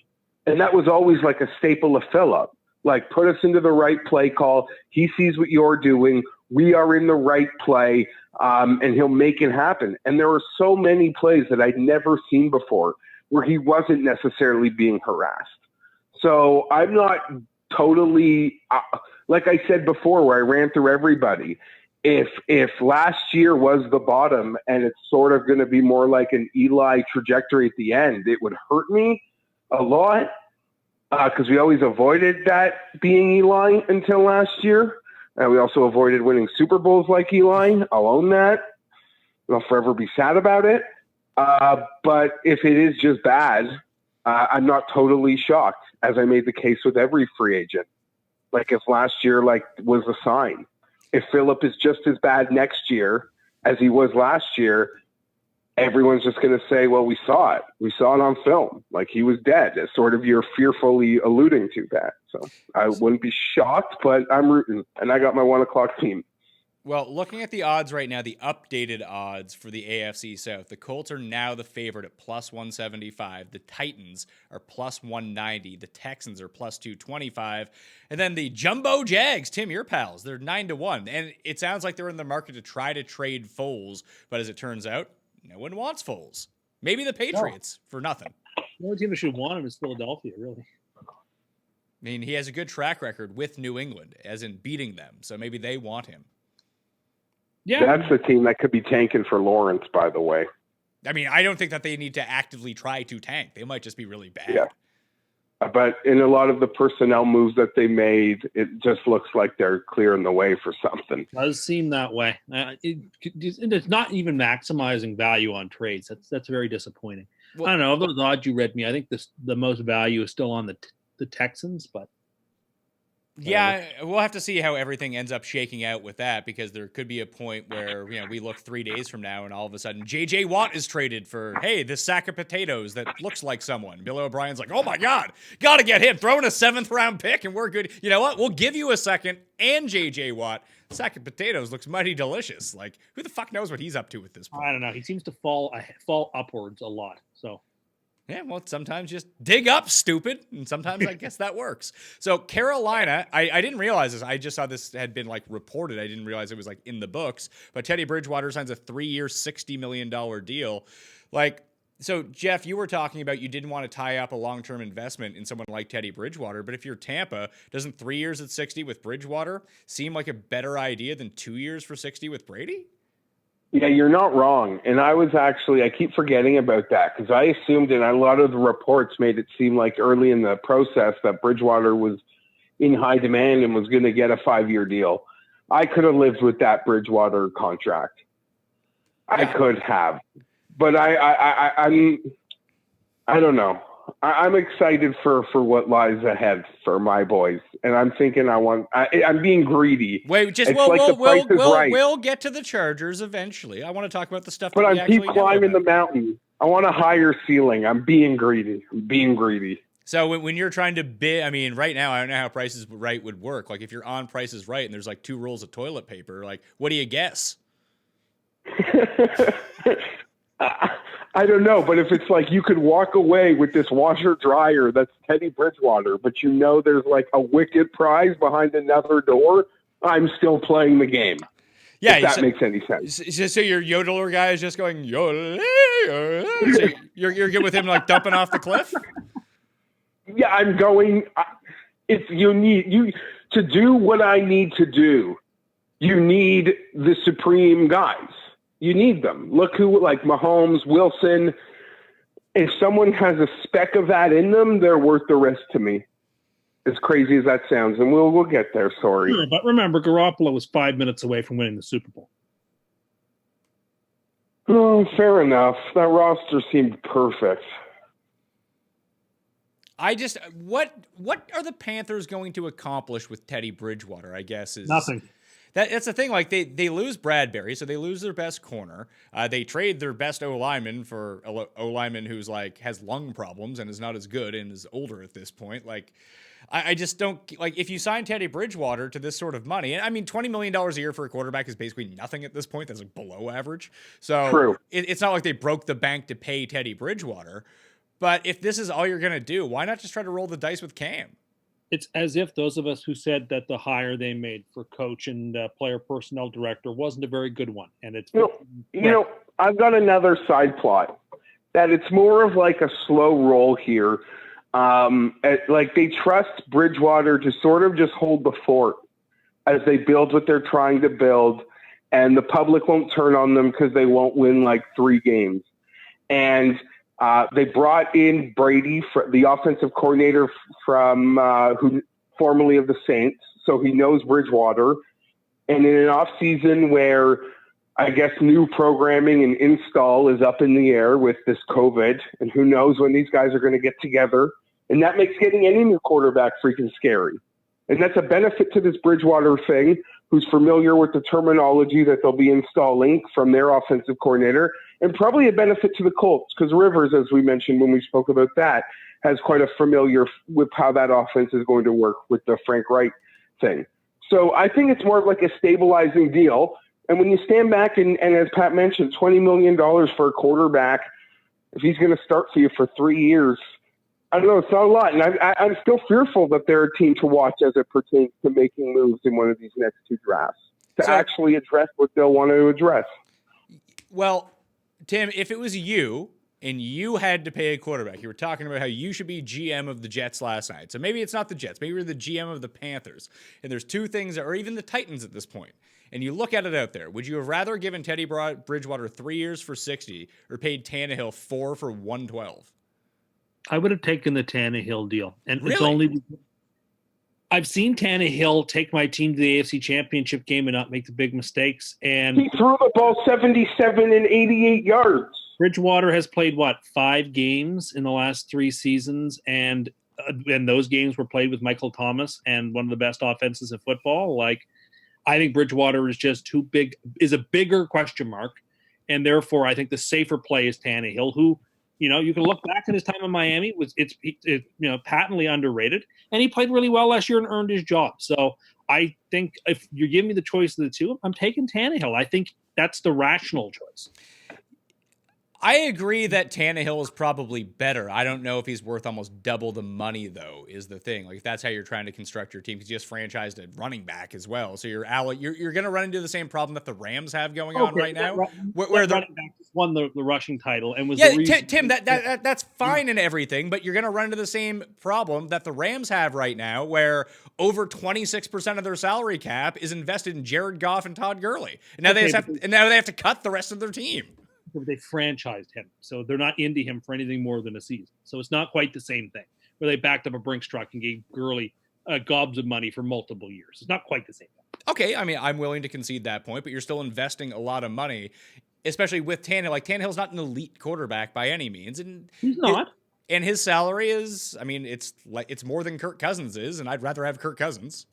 And that was always like a staple of Phillip. Like, put us into the right play call. He sees what you're doing. We are in the right play, and he'll make it happen. And there were so many plays that I'd never seen before where he wasn't necessarily being harassed. So I'm not totally, like I said before, where I ran through everybody. If last year was the bottom and it's sort of going to be more like an Eli trajectory at the end, it would hurt me a lot. Because we always avoided that being Eli until last year. And we also avoided winning Super Bowls like Eli. I'll own that. I'll forever be sad about it. But if it is just bad, I'm not totally shocked, as I made the case with every free agent. Like, if last year was a sign. If Phillip is just as bad next year as he was last year, everyone's just going to say, well, we saw it. We saw it on film. Like, he was dead. As sort of you're fearfully alluding to that. So I wouldn't be shocked, but I'm rooting. And I got my 1 o'clock team. Well, looking at the odds right now, the updated odds for the AFC South, the Colts are now the favorite at plus 175. The Titans are plus 190. The Texans are plus 225. And then the Jumbo Jags, Tim, your pals, they're 9-1. And it sounds like they're in the market to try to trade Foles. But as it turns out, no one wants Foles. Maybe the Patriots for nothing. The only team that should want him is Philadelphia, really. I mean, he has a good track record with New England, as in beating them. So maybe they want him. Yeah. That's the team that could be tanking for Lawrence, by the way. I mean, I don't think that they need to actively try to tank. They might just be really bad. Yeah. But in a lot of the personnel moves that they made, it just looks like they're clearing the way for something. It does seem that way. It's not even maximizing value on trades. That's very disappointing. Well, I don't know. Of those odds you read me, I think the most value is still on the Texans, but yeah, we'll have to see how everything ends up shaking out with that, because there could be a point where, we look 3 days from now and all of a sudden J.J. Watt is traded for, hey, this sack of potatoes that looks like someone. Bill O'Brien's like, oh my God, got to get him. Throw in a 7th round pick and we're good. You know what? We'll give you a second and J.J. Watt. Sack of potatoes looks mighty delicious. Like, who the fuck knows what he's up to at this point? I don't know. He seems to fall upwards a lot. So. Yeah, well, sometimes just dig up, stupid. And sometimes I guess that works. So Carolina, I didn't realize this. I just saw this had been reported. I didn't realize it was in the books. But Teddy Bridgewater signs a 3-year, $60 million deal. So Geoff, you were talking about you didn't want to tie up a long-term investment in someone like Teddy Bridgewater. But if you're Tampa, doesn't 3 years at 60 with Bridgewater seem like a better idea than 2 years for 60 with Brady? Yeah, you're not wrong. And I keep forgetting about that, because I assumed, and a lot of the reports made it seem like early in the process that Bridgewater was in high demand and was going to get a 5-year deal. I could have lived with that Bridgewater contract. I could have, but I don't know. I'm excited for what lies ahead for my boys, and I'm thinking I'm being greedy. Wait, we'll get to the Chargers eventually. I want to talk about the stuff. But I keep climbing the mountain. I want a higher ceiling. I'm being greedy. So when you're trying to bid, I mean, right now I don't know how Price is Right would work. If you're on Price is Right and there's 2 rolls of toilet paper, what do you guess? I don't know, but if it's like you could walk away with this washer dryer that's Teddy Bridgewater, but you know there's like a wicked prize behind another door, I'm still playing the game. Yeah, if that makes any sense. So your yodeler guy is just going yodel. So you're good with him like dumping off the cliff? Yeah, I'm going. If you need to do what I need to do, you need the supreme guys. You need them. Look who, like Mahomes, Wilson. If someone has a speck of that in them, they're worth the risk to me. As crazy as that sounds, and we'll get there. Sorry, sure, but remember, Garoppolo was 5 minutes away from winning the Super Bowl. Oh, fair enough. That roster seemed perfect. What are the Panthers going to accomplish with Teddy Bridgewater? I guess is Nothing. That's the thing. Like they lose Bradbury, so they lose their best corner. They trade their best O lineman for a O lineman who's like has lung problems and is not as good and is older at this point. Like I just don't like if you sign Teddy Bridgewater to this sort of money. And I mean, $20 million a year for a quarterback is basically nothing at this point. That's like below average. So True. It's not like they broke the bank to pay Teddy Bridgewater. But if this is all you're gonna do, why not just try to roll the dice with Cam? It's as if those of us who said that the hire they made for coach and player personnel director wasn't a very good one. And it's I've got another side plot that it's more of like a slow roll here. Like they trust Bridgewater to sort of just hold the fort as they build what they're trying to build, and the public won't turn on them because they won't win like 3 games. And they brought in Brady, the offensive coordinator from who formerly of the Saints, so he knows Bridgewater. And in an off season where I guess new programming and install is up in the air with this COVID, and who knows when these guys are going to get together, and that makes getting any new quarterback freaking scary. And that's a benefit to this Bridgewater thing, who's familiar with the terminology that they'll be installing from their offensive coordinator, and probably a benefit to the Colts because Rivers, as we mentioned when we spoke about that, has quite a familiar with how that offense is going to work with the Frank Wright thing. So I think it's more of like a stabilizing deal. And when you stand back and as Pat mentioned, $20 million for a quarterback, if he's going to start for you for 3 years, I don't know, it's not a lot. And I'm still fearful that they're a team to watch as it pertains to making moves in one of these next 2 drafts to actually address what they'll want to address. Well, Tim, if it was you and you had to pay a quarterback, you were talking about how you should be GM of the Jets last night. So maybe it's not the Jets. Maybe you're the GM of the Panthers. And there's 2 things, or even the Titans at this point. And you look at it out there. Would you have rather given Teddy Bridgewater 3 years for 60 or paid Tannehill 4 for 112? I would have taken the Tannehill deal. And Really? it's only I've seen Tannehill take my team to the AFC Championship game and not make the big mistakes. And He threw the ball 77 and 88 yards. Bridgewater has played, 5 games in the last 3 seasons, and those games were played with Michael Thomas and one of the best offenses in football. Like, I think Bridgewater is just too big, is a bigger question mark, and therefore I think the safer play is Tannehill, who, you can look back at his time in Miami, it's patently underrated, and he played really well last year and earned his job. So I think if you give me the choice of the 2, I'm taking Tannehill. I think that's the rational choice. I agree that Tannehill is probably better. I don't know if he's worth almost double the money, though, is the thing. Like, if that's how you're trying to construct your team, because you just franchised a running back as well. So you're going to run into the same problem that the Rams have going on right now. Where the running back just won the rushing title and was Tim, that's fine and everything, but you're going to run into the same problem that the Rams have right now, where over 26% of their salary cap is invested in Jared Goff and Todd Gurley. And now they have to cut the rest of their team. They franchised him, so they're not into him for anything more than a season. So it's not quite the same thing where they backed up a Brinks truck and gave Gurley gobs of money for multiple years. It's not quite the same thing. Okay, I mean, I'm willing to concede that point, but you're still investing a lot of money, especially with Tannehill. Like, Tannehill's not an elite quarterback by any means, and he's not. And his salary is, I mean, it's more than Kirk Cousins is, and I'd rather have Kirk Cousins.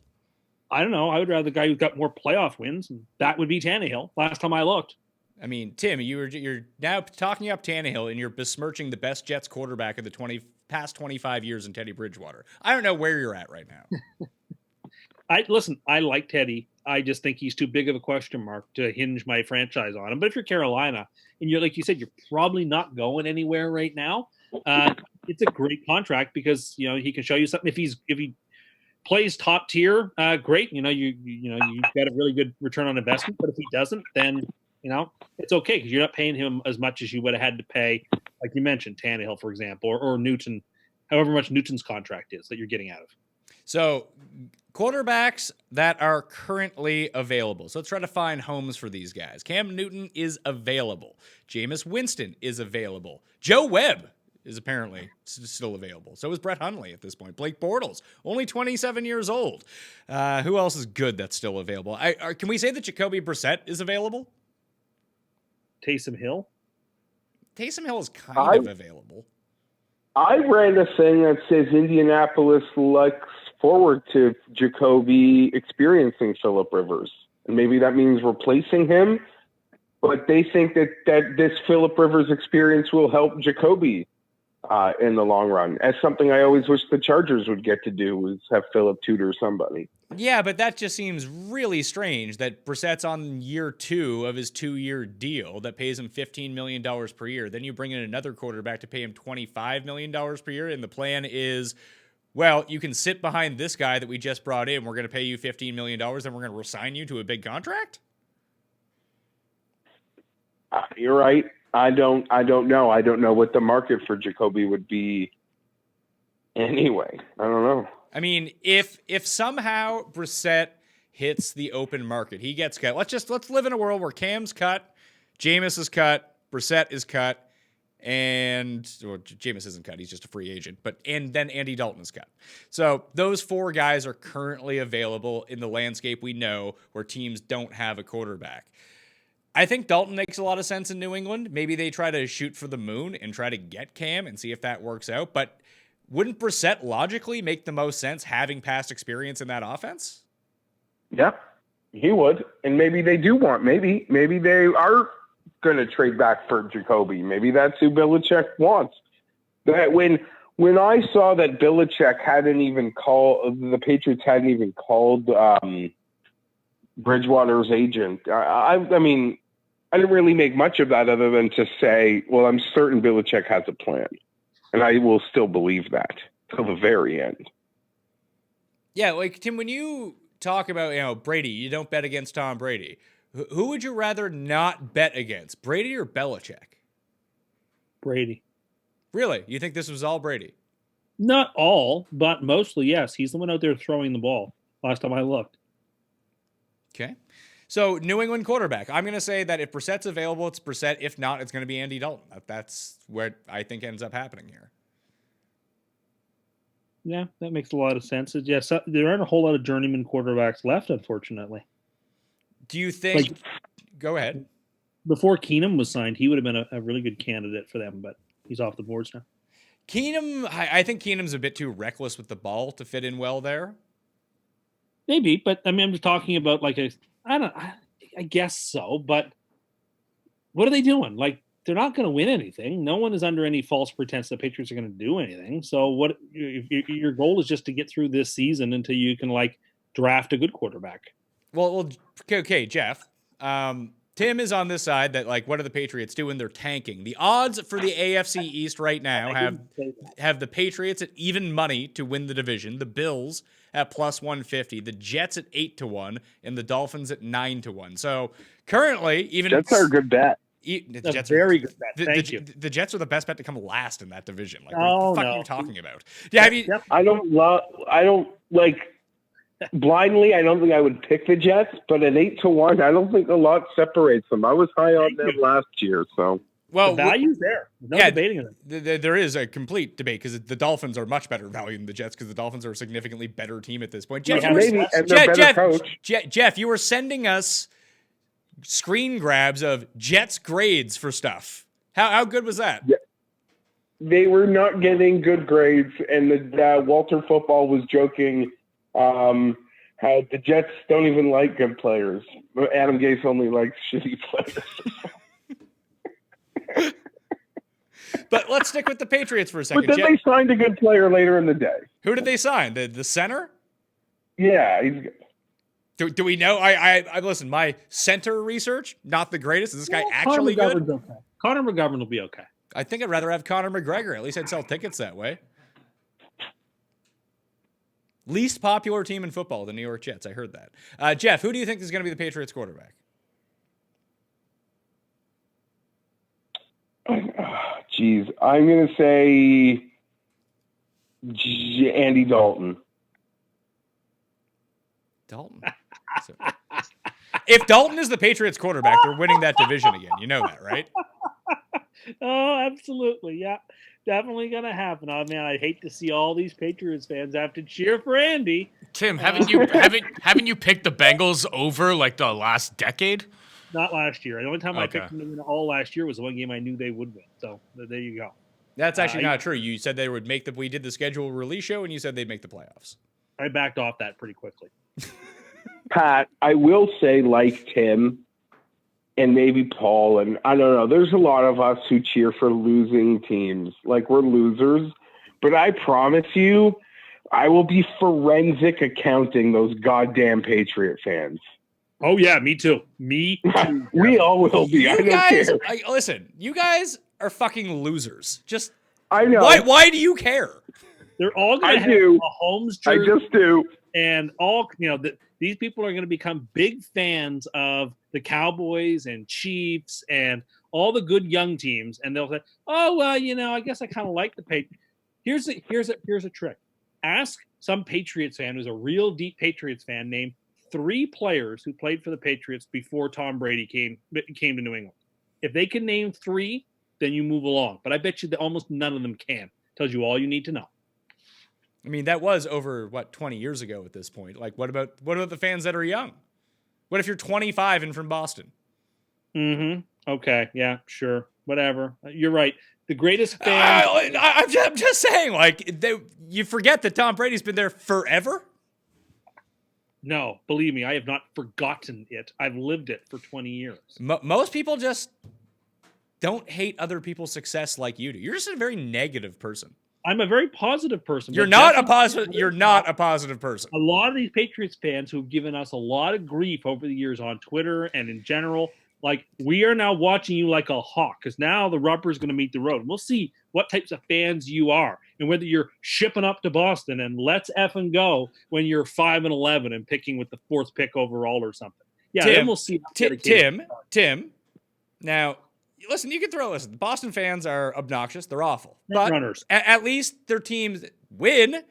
I don't know. I would rather the guy who's got more playoff wins, and that would be Tannehill. Last time I looked. I mean, Tim, you're now talking up Tannehill, and you're besmirching the best Jets quarterback of the past 25 years in Teddy Bridgewater. I don't know where you're at right now. I like Teddy. I just think he's too big of a question mark to hinge my franchise on him. But if you're Carolina and you're, like you said, you're probably not going anywhere right now, it's a great contract because, he can show you something. If he plays top tier, great. You've got a really good return on investment. But if he doesn't, then it's okay because you're not paying him as much as you would have had to pay, like you mentioned, Tannehill, for example, or Newton, however much Newton's contract is that you're getting out of. So quarterbacks that are currently available. So let's try to find homes for these guys. Cam Newton is available. Jameis Winston is available. Joe Webb is apparently still available. So is Brett Hundley at this point. Blake Bortles, only 27 years old. Who else is good that's still available? Can we say that Jacoby Brissett is available? Taysom Hill? Taysom Hill is kind of available. I read a thing that says Indianapolis looks forward to Jacoby experiencing Phillip Rivers. And maybe that means replacing him, but they think that this Phillip Rivers experience will help Jacoby in the long run. As something I always wish the Chargers would get to do was have Phillip tutor somebody. Yeah, but that just seems really strange that Brissett's on year 2 of his 2-year deal that pays him $15 million per year. Then you bring in another quarterback to pay him $25 million per year, and the plan is, well, you can sit behind this guy that we just brought in. We're going to pay you $15 million, and we're going to resign you to a big contract? You're right. I don't know. I don't know what the market for Jacoby would be anyway. I don't know. I mean, if somehow Brissett hits the open market, he gets cut. Let's live in a world where Cam's cut, Jameis is cut, Brissett is cut, and Jameis isn't cut. He's just a free agent. And then Andy Dalton is cut. So those 4 guys are currently available in the landscape we know where teams don't have a quarterback. I think Dalton makes a lot of sense in New England. Maybe they try to shoot for the moon and try to get Cam and see if that works out. But wouldn't Brissett logically make the most sense having past experience in that offense? Yeah, he would. And maybe they do want, maybe they are going to trade back for Jacoby. Maybe that's who Belichick wants. That when I saw that Belichick the Patriots hadn't even called Bridgewater's agent, I mean, I didn't really make much of that other than to say, well, I'm certain Belichick has a plan. And I will still believe that till the very end. Yeah, like, Tim, when you talk about, Brady, you don't bet against Tom Brady. Who would you rather not bet against, Brady or Belichick? Brady. Really? You think this was all Brady? Not all, but mostly, yes. He's the one out there throwing the ball last time I looked. Okay. So, New England quarterback. I'm going to say that if Brissett's available, it's Brissett. If not, it's going to be Andy Dalton. That's where I think ends up happening here. Yeah, that makes a lot of sense. Yes, there aren't a whole lot of journeyman quarterbacks left, unfortunately. Do you think... Go ahead. Before Keenum was signed, he would have been a really good candidate for them, but he's off the boards now. Keenum, I think Keenum's a bit too reckless with the ball to fit in well there. Maybe, but I mean, I'm just talking about I guess so, but what are they doing? Like, they're not going to win anything. No one is under any false pretense the Patriots are going to do anything. So what if your goal is just to get through this season until you can draft a good quarterback? Well, okay, Geoff. Tim is on this side that what are the Patriots doing? They're tanking. The odds for the AFC East right now have the Patriots at even money to win the division, the Bills at plus 150, the Jets at 8-1, and the Dolphins at 9-1. So currently, even Jets are a good bet. That's a very good bet. Thank you. The Jets are the best bet to come last in that division. What the fuck are you talking about? Yeah, I don't blindly. I don't think I would pick the Jets, but at 8-1, I don't think a lot separates them. I was high on them last year, so. Well, the value's there. No debating it. There is a complete debate because the Dolphins are much better value than the Jets because the Dolphins are a significantly better team at this point. Jeff, Jeff, you were sending us screen grabs of Jets grades for stuff. How good was that? Yeah. They were not getting good grades, and the Walter Football was joking how the Jets don't even like good players. Adam Gase only likes shitty players. But let's stick with the Patriots for a second. But then they signed a good player later in the day. Who did they sign? The center? Yeah, he's Do we know? I listen. My center research not the greatest. Is this guy actually Connor good? McGovern's okay. Connor McGovern will be okay. I think I'd rather have Conor McGregor. At least I'd sell tickets that way. Least popular team in football, the New York Jets. I heard that. Geoff, who do you think is going to be the Patriots quarterback? Geez, I'm going to say Andy Dalton. Dalton. So, if Dalton is the Patriots quarterback, they're winning that division again. You know that, right? Oh, absolutely. Yeah, definitely going to happen. Oh, man, I hate to see all these Patriots fans have to cheer for Andy. Tim, haven't you picked the Bengals over like the last decade? Not last year. The only time I Okay. picked them to win all last year was the one game I knew they would win. So there you go. That's actually not true. You said they would make we did the schedule release show, and you said they'd make the playoffs. I backed off that pretty quickly. Pat, I will say, like Tim and maybe Paul, and I don't know, there's a lot of us who cheer for losing teams. Like, we're losers. But I promise you, I will be forensic accounting those goddamn Patriot fans. Oh, yeah, me too. Me too. We all will be. I You don't guys, care. listen. You guys are fucking losers. Just I know. why do you care? They're all going I to have do. a Holmes I jersey. just do. And all, these people are going to become big fans of the Cowboys and Chiefs and all the good young teams. And they'll say, oh, well, I guess I kind of like the Patriots. Here's a trick. Ask some Patriots fan who's a real deep Patriots fan, name 3 players who played for the Patriots before Tom Brady came to New England. If they can name 3, then you move along. But I bet you that almost none of them can. Tells you all you need to know. I mean, that was over 20 years ago at this point. Like, what about the fans that are young? What if you're 25 and from Boston? Mm-hmm. Okay. Yeah, sure. Whatever. You're right. The greatest fan. I'm just saying, like, you forget that Tom Brady's been there forever. No, believe me, I have not forgotten it. I've lived it for 20 years. Most people just don't hate other people's success like you do. You're just a very negative person. I'm a very positive person. You're but not a definitely- positive. You're not a positive person. A lot of these Patriots fans who've given us a lot of grief over the years on Twitter and in general, like, we are now watching you like a hawk because now the rubber is going to meet the road. We'll see what types of fans you are and whether you're shipping up to Boston and let's effing go when you're 5-11 and picking with the 4th pick overall or something. Yeah, Tim, then we'll see. how dedicated- Tim. Now, listen. You can listen. Boston fans are obnoxious. They're awful. But runners. at least their teams win.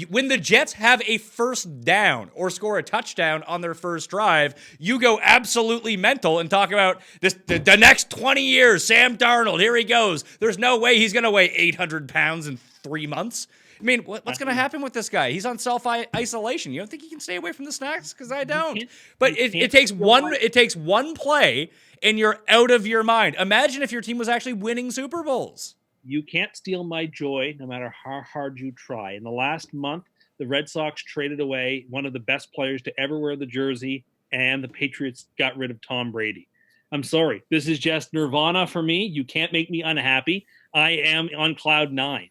When the Jets have a first down or score a touchdown on their first drive, you go absolutely mental and talk about the next 20 years. Sam Darnold, here he goes. There's no way he's going to weigh 800 pounds in 3 months. I mean, what's going to happen with this guy? He's on self-isolation. You don't think he can stay away from the snacks? Because I don't. But it takes one play, and you're out of your mind. Imagine if your team was actually winning Super Bowls. You can't steal my joy no matter how hard you try. In the last month, the Red Sox traded away one of the best players to ever wear the jersey, and the Patriots got rid of Tom Brady. I'm sorry. This is just nirvana for me. You can't make me unhappy. I am on cloud 9.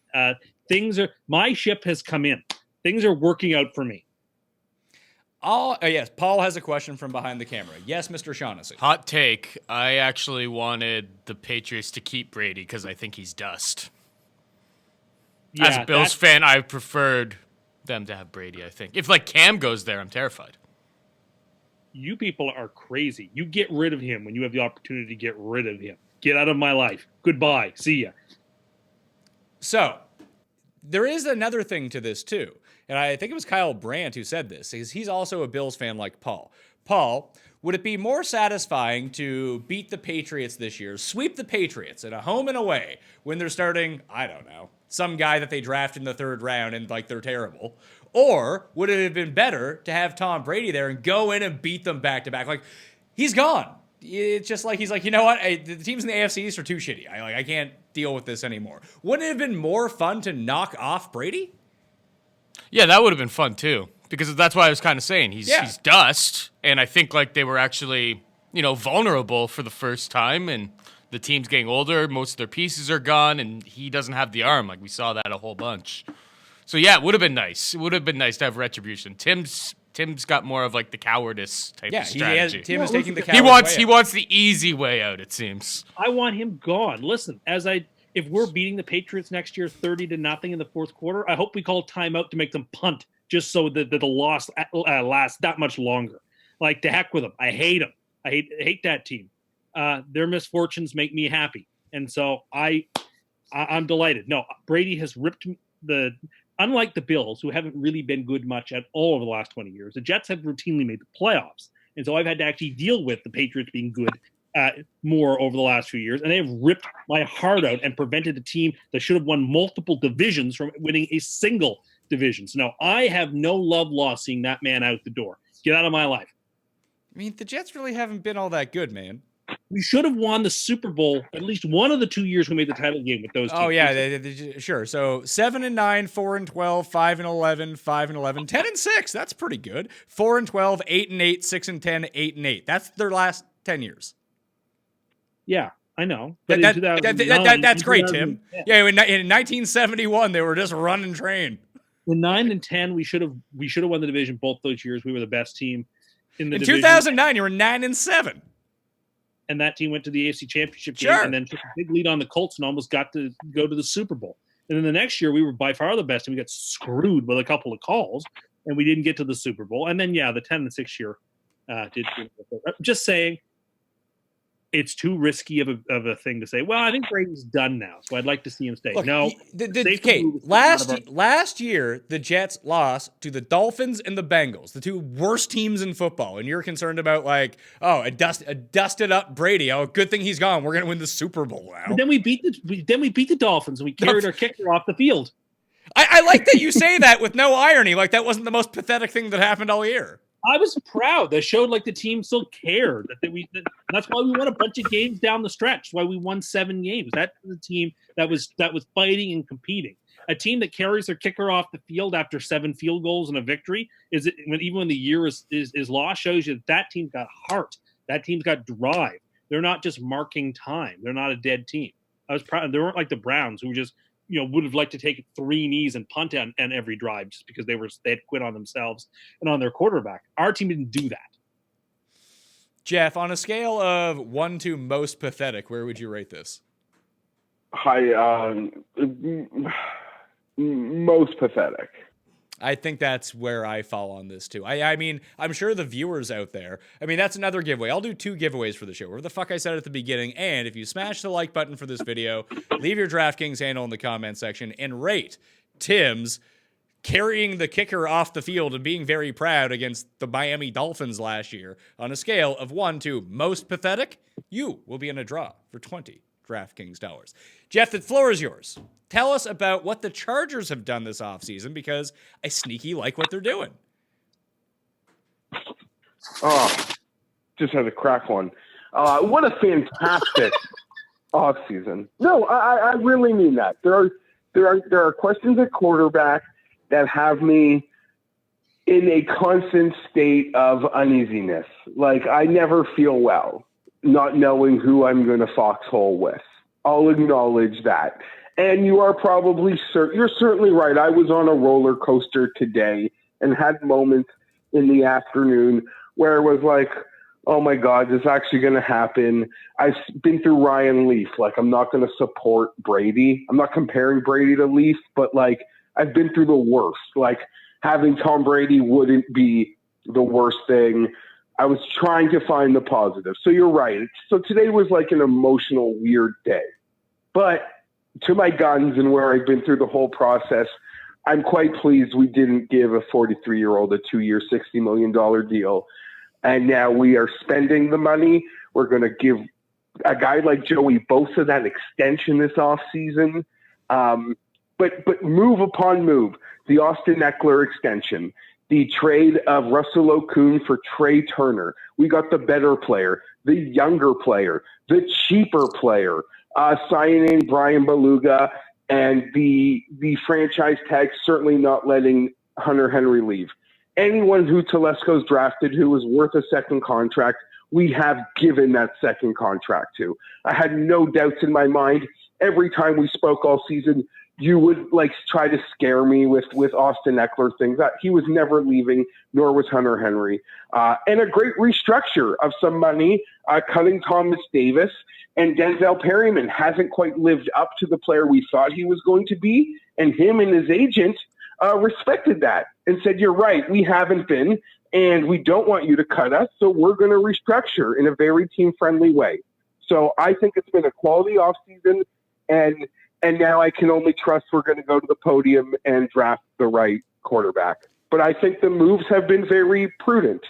My ship has come in. Things are working out for me. Yes, Paul has a question from behind the camera. Yes, Mr. Shaughnessy. Hot take. I actually wanted the Patriots to keep Brady because I think he's dust. As a Bills fan, I preferred them to have Brady, I think. If, Cam goes there, I'm terrified. You people are crazy. You get rid of him when you have the opportunity to get rid of him. Get out of my life. Goodbye. See ya. So, there is another thing to this, too. And I think it was Kyle Brandt who said this, because he's also a Bills fan like Paul. Paul, would it be more satisfying to beat the Patriots this year, sweep the Patriots at a home and away when they're starting, I don't know, some guy that they draft in the 3rd round and, they're terrible? Or would it have been better to have Tom Brady there and go in and beat them back-to-back? He's gone. It's just he's like, you know what? The teams in the AFC East are too shitty. I can't deal with this anymore. Wouldn't it have been more fun to knock off Brady? Yeah, that would have been fun too, because that's why I was kind of saying he's dust, and I think they were actually vulnerable for the first time, and the team's getting older, most of their pieces are gone, and he doesn't have the arm. We saw that a whole bunch. So yeah, it would have been nice. It would have been nice to have retribution. Tim's Tim's got more of like the cowardice type of Tim strategy. is taking the He coward's wants way out. the easy way out, it seems. I want him gone. Listen, if we're beating the Patriots next year 30-0 in the fourth quarter, I hope we call timeout to make them punt just so that the loss lasts that much longer. Like, to heck with them. I hate them. I hate that team. Their misfortunes make me happy. And so I'm delighted. No, Brady has ripped unlike the Bills, who haven't really been good much at all over the last 20 years, the Jets have routinely made the playoffs. And so I've had to actually deal with the Patriots being good more over the last few years. And they have ripped my heart out and prevented a team that should have won multiple divisions from winning a single division. So no, I have no love lost seeing that man out the door. Get out of my life. I mean, the Jets really haven't been all that good, man. We should have won the Super Bowl at least one of the 2 years we made the title game with those teams. Oh, yeah, sure. So 7-9, 4-12, 5-11, 5-11, 10-6. That's pretty good. 4-12, 8-8, 6-10, 8-8. That's their last 10 years. Yeah, I know. But that's great, Tim. Yeah, in 1971, they were just running train. In 9 and 10, we should have won the division both those years. We were the best team in the division. 2009, you were 9-7. And that team went to the AFC Championship game Sure. and then took a big lead on the Colts and almost got to go to the Super Bowl. And then the next year, we were by far the best, and we got screwed with a couple of calls, and we didn't get to the Super Bowl. And then, the 10-6 year did. I'm just saying, it's too risky of a thing to say. Well, I think Brady's done now, so I'd like to see him stay. Look, no, last year the Jets lost to the Dolphins and the Bengals, the two worst teams in football, and you're concerned about a dusted up Brady. Oh, good thing he's gone. We're gonna win the Super Bowl now. But then we beat the Dolphins and we carried our kicker off the field. I like that you say that with no irony. Like that wasn't the most pathetic thing that happened all year. I was proud. That showed like the team still cared. That's why we won a bunch of games down the stretch. That's why we won 7 games. That's the team that was fighting and competing. A team that carries their kicker off the field after 7 field goals and a victory even when the year is lost, shows you that team's got heart. That team's got drive. They're not just marking time. They're not a dead team. I was proud. They weren't like the Browns who were just would have liked to take 3 knees and punt on every drive just because they had quit on themselves and on their quarterback. Our team didn't do that. Geoff, on a scale of 1 to most pathetic, where would you rate this? Most pathetic. I think that's where I fall on this too. I mean, I'm sure the viewers out there, that's another giveaway. I'll do 2 giveaways for the show. Where the fuck I said at the beginning. And if you smash the like button for this video, leave your DraftKings handle in the comment section and rate Tim's carrying the kicker off the field and being very proud against the Miami Dolphins last year on a scale of 1 to most pathetic, you will be in a draw for 20 DraftKings dollars. Geoff, the floor is yours. Tell us about what the Chargers have done this offseason because I sneaky like what they're doing. Oh, just had to crack one. What a fantastic offseason. No, I really mean that. There are questions at quarterback that have me in a constant state of uneasiness. Like, I never feel well not knowing who I'm going to foxhole with. I'll acknowledge that. And you are you're certainly right. I was on a roller coaster today and had moments in the afternoon where it was like, oh my God, this is actually going to happen. I've been through Ryan Leaf. Like, I'm not going to support Brady. I'm not comparing Brady to Leaf, but I've been through the worst. Like, having Tom Brady wouldn't be the worst thing. I was trying to find the positive. So you're right. So today was like an emotional, weird day. But to my guns and where I've been through the whole process, I'm quite pleased we didn't give a 43-year-old a 2-year, $60 million deal. And now we are spending the money. We're going to give a guy like Joey Bosa that extension this offseason. But move upon move, the Austin Eckler extension, the trade of Russell Okung for Trey Turner. We got the better player, the younger player, the cheaper player, signing Brian Beluga, and the franchise tag certainly not letting Hunter Henry leave. Anyone who Telesco's drafted who was worth a second contract, we have given that second contract to. I had no doubts in my mind. Every time we spoke all season, you would like try to scare me with Austin Eckler things. He was never leaving, nor was Hunter Henry. And a great restructure of some money, cutting Thomas Davis, and Denzel Perryman hasn't quite lived up to the player we thought he was going to be. And him and his agent respected that and said, you're right, we haven't been, and we don't want you to cut us, so we're going to restructure in a very team-friendly way. So I think it's been a quality offseason, and now I can only trust we're going to go to the podium and draft the right quarterback. But I think the moves have been very prudent.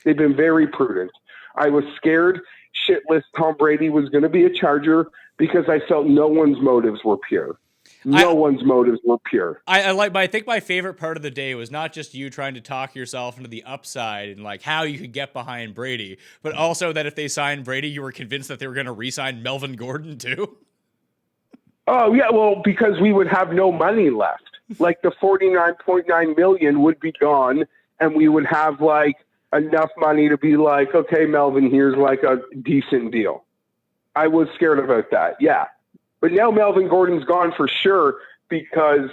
They've been very prudent. I was scared shitless Tom Brady was going to be a Charger because I felt no one's motives were pure. No one's motives were pure. I think my favorite part of the day was not just you trying to talk yourself into the upside and like how you could get behind Brady, but also that if they signed Brady, you were convinced that they were going to re-sign Melvin Gordon too. Oh yeah, well, because we would have no money left. Like the $49.9 million would be gone, and we would have like enough money to be like, okay, Melvin, here's like a decent deal. I was scared about that, yeah. But now Melvin Gordon's gone for sure because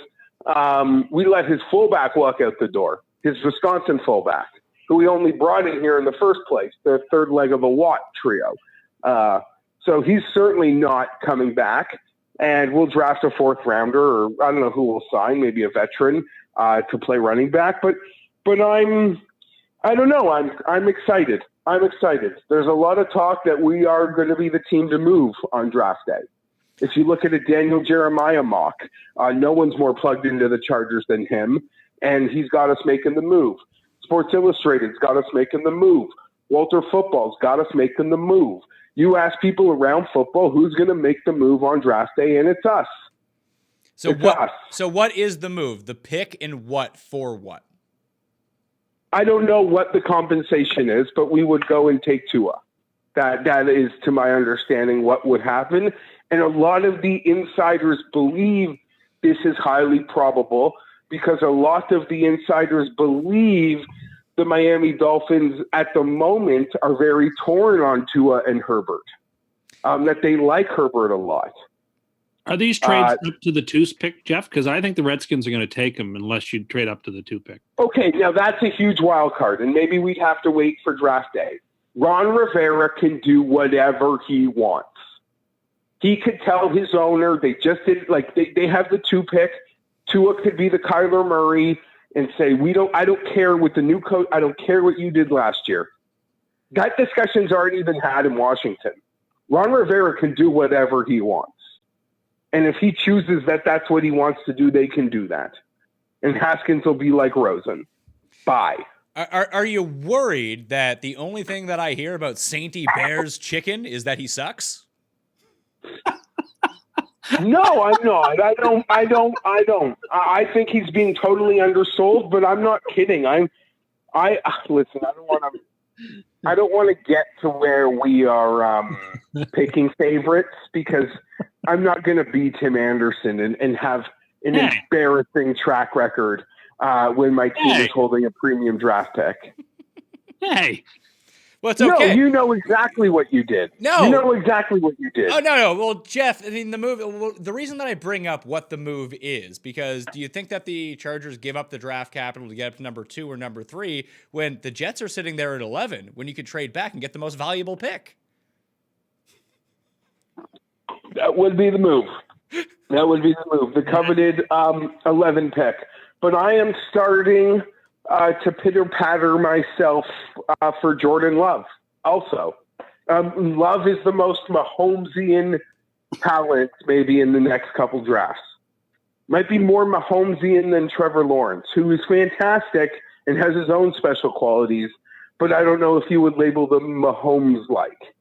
we let his fullback walk out the door, his Wisconsin fullback, who we only brought in here in the first place, the third leg of the Watt trio. So he's certainly not coming back. And we'll draft a fourth rounder, or I don't know who we'll sign, maybe a veteran to play running back. But I don't know. I'm excited. I'm excited. There's a lot of talk that we are going to be the team to move on draft day. If you look at a Daniel Jeremiah mock, no one's more plugged into the Chargers than him, and he's got us making the move. Sports Illustrated's got us making the move. Walter Football's got us making the move. You ask people around football who's going to make the move on draft day, and it's us. So what is the move? The pick and what for what? I don't know what the compensation is, but we would go and take Tua. That is, to my understanding, what would happen. And a lot of the insiders believe this is highly probable because a lot of the insiders believe the Miami Dolphins at the moment are very torn on Tua and Herbert, that they like Herbert a lot. Are these trades up to the 2 pick, Geoff? Because I think the Redskins are going to take him unless you trade up to the 2 pick. Okay, now that's a huge wild card, and maybe we'd have to wait for draft day. Ron Rivera can do whatever he wants. He could tell his owner they just did, like they have the 2 pick. Tua could be the Kyler Murray and say, I don't care with the new coach. I don't care what you did last year. That discussion's already been had in Washington. Ron Rivera can do whatever he wants. And if he chooses that that's what he wants to do, they can do that. And Haskins will be like Rosen. Bye. Are you worried that the only thing that I hear about Sainty Bear's chicken is that he sucks? No, I'm not. I don't. I think he's being totally undersold, but I'm not kidding. Listen, I don't want to get to where we are picking favorites because I'm not going to be Tim Anderson and have an embarrassing track record when my team is holding a premium draft pick. Hey. Well, it's okay. No, you know exactly what you did. No. You know exactly what you did. Oh, no. Well, Geoff, I mean, the reason that I bring up what the move is, because do you think that the Chargers give up the draft capital to get up to number 2 or number 3 when the Jets are sitting there at 11, when you could trade back and get the most valuable pick? That would be the move. The coveted 11 pick. But I am starting to pitter-patter myself for Jordan Love also. Love is the most Mahomesian talent maybe in the next couple drafts. Might be more Mahomesian than Trevor Lawrence, who is fantastic and has his own special qualities, but I don't know if you would label them Mahomes-like.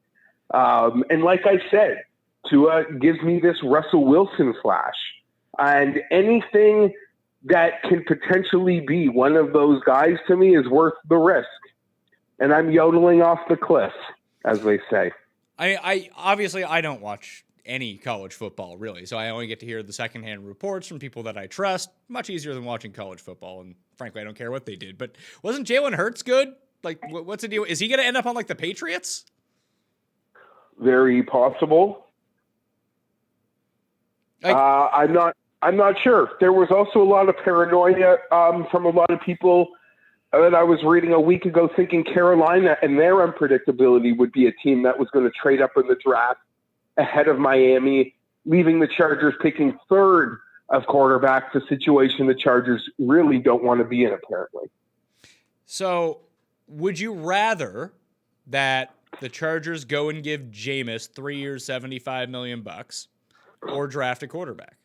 And like I said, Tua gives me this Russell Wilson flash. And anything that can potentially be one of those guys to me is worth the risk. And I'm yodeling off the cliff, as they say. I obviously I don't watch any college football, really, so I only get to hear the secondhand reports from people that I trust. Much easier than watching college football, and frankly, I don't care what they did. But wasn't Jalen Hurts good? Like, what's the deal? Is he going to end up on, like, the Patriots? Very possible. I'm I'm not sure. There was also a lot of paranoia from a lot of people that I was reading a week ago, thinking Carolina and their unpredictability would be a team that was going to trade up in the draft ahead of Miami, leaving the Chargers picking third of quarterbacks, a situation the Chargers really don't want to be in, apparently. So would you rather that the Chargers go and give Jameis 3 years, $75 million or draft a quarterback?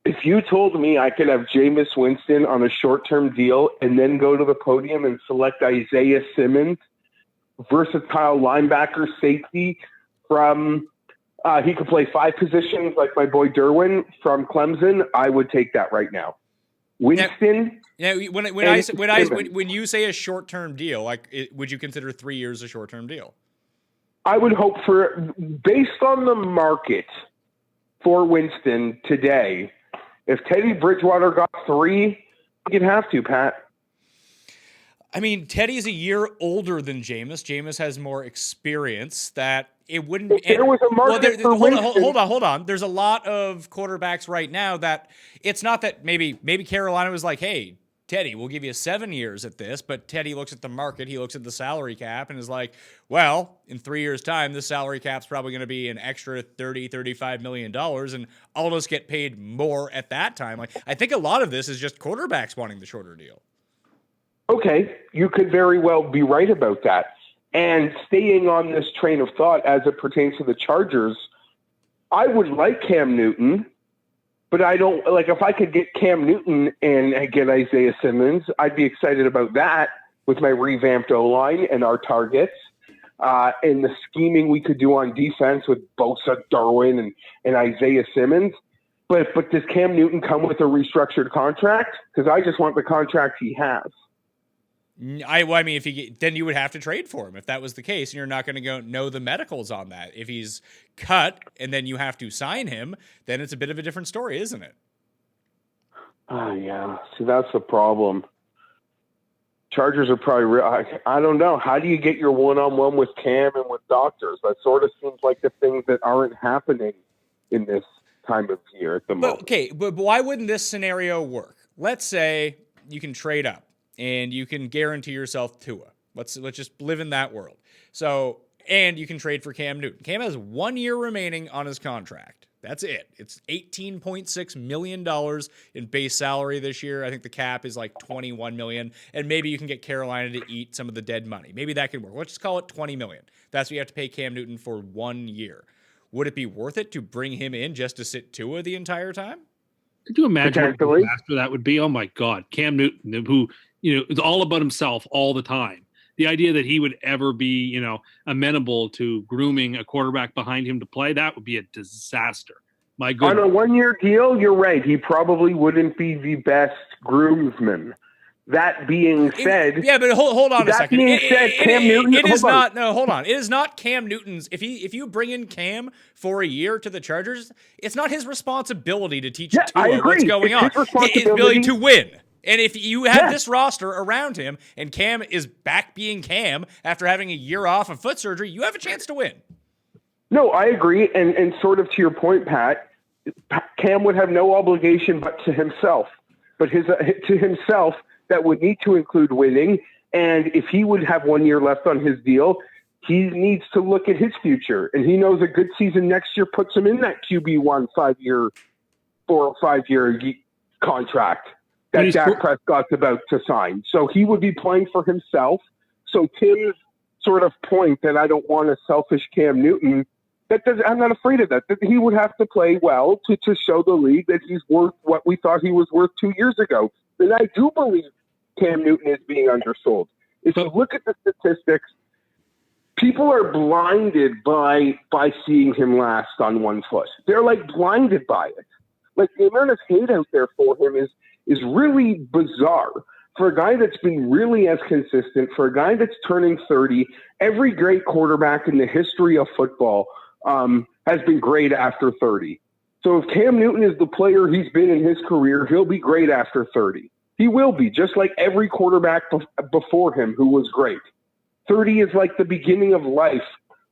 If you told me I could have Jameis Winston on a short-term deal and then go to the podium and select Isaiah Simmons, versatile linebacker safety from he could play 5 positions like my boy Derwin from Clemson, I would take that right now. Winston. Yeah, when you say a short-term deal, would you consider 3 years a short-term deal? I would hope for, based on the market for Winston today, if Teddy Bridgewater got 3, you'd have to, Pat. I mean, Teddy's a year older than Jameis. Jameis has more experience. That it wouldn't. If there was a market for Winston. Hold on. There's a lot of quarterbacks right now that it's not that maybe Carolina was like, hey, Teddy, we'll give you 7 years at this, but Teddy looks at the market, he looks at the salary cap and is like, well, in 3 years' time, this salary cap's probably going to be an extra $30-35 million, and I'll just get paid more at that time. Like, I think a lot of this is just quarterbacks wanting the shorter deal. Okay, you could very well be right about that. And staying on this train of thought as it pertains to the Chargers, I would like Cam Newton, but I don't like if I could get Cam Newton and get Isaiah Simmons, I'd be excited about that with my revamped O-line and our targets and the scheming we could do on defense with Bosa, Darwin, and Isaiah Simmons. But does Cam Newton come with a restructured contract? Because I just want the contract he has. I mean, then you would have to trade for him if that was the case, and you're not going to go know the medicals on that. If he's cut and then you have to sign him, then it's a bit of a different story, isn't it? Oh, yeah. See, that's the problem. Chargers are probably I don't know. How do you get your one-on-one with Cam and with doctors? That sort of seems like the things that aren't happening in this time of year at the moment. Okay, but why wouldn't this scenario work? Let's say you can trade up and you can guarantee yourself Tua. Let's just live in that world. So, and you can trade for Cam Newton. Cam has 1 year remaining on his contract. That's it. It's $18.6 million in base salary this year. I think the cap is like $21 million, and maybe you can get Carolina to eat some of the dead money. Maybe that could work. Let's just call it $20 million. That's what you have to pay Cam Newton for 1 year. Would it be worth it to bring him in just to sit Tua the entire time? Could you imagine what a disaster that would be? Oh my God, Cam Newton, who is all about himself all the time. The idea that he would ever be, amenable to grooming a quarterback behind him to play, that would be a disaster. My goodness. On a 1 year deal, you're right. He probably wouldn't be the best groomsman. That being said, but hold on a second. That being said, Cam Newton. It is not. No, hold on. It is not Cam Newton's. If you bring in Cam for a year to the Chargers, it's not his responsibility to teach Tua what's going on. It's ability to win. And if you have this roster around him and Cam is back being Cam after having a year off of foot surgery, you have a chance to win. No, I agree. And sort of to your point, Pat, Cam would have no obligation but to himself. But to himself, that would need to include winning. And if he would have 1 year left on his deal, he needs to look at his future. And he knows a good season next year puts him in that QB1 4 or 5 year contract that Dak Prescott's about to sign. So he would be playing for himself. So Tim's sort of point that I don't want a selfish Cam Newton, I'm not afraid of that. That he would have to play well to show the league that he's worth what we thought he was worth 2 years ago. And I do believe Cam Newton is being undersold. If you look at the statistics, people are blinded by seeing him last on 1 foot. They're like blinded by it. Like the amount of hate out there for him is really bizarre. For a guy that's been really as consistent, for a guy that's turning 30, every great quarterback in the history of football has been great after 30. So if Cam Newton is the player he's been in his career, he'll be great after 30. He will be, just like every quarterback before him who was great. 30 is like the beginning of life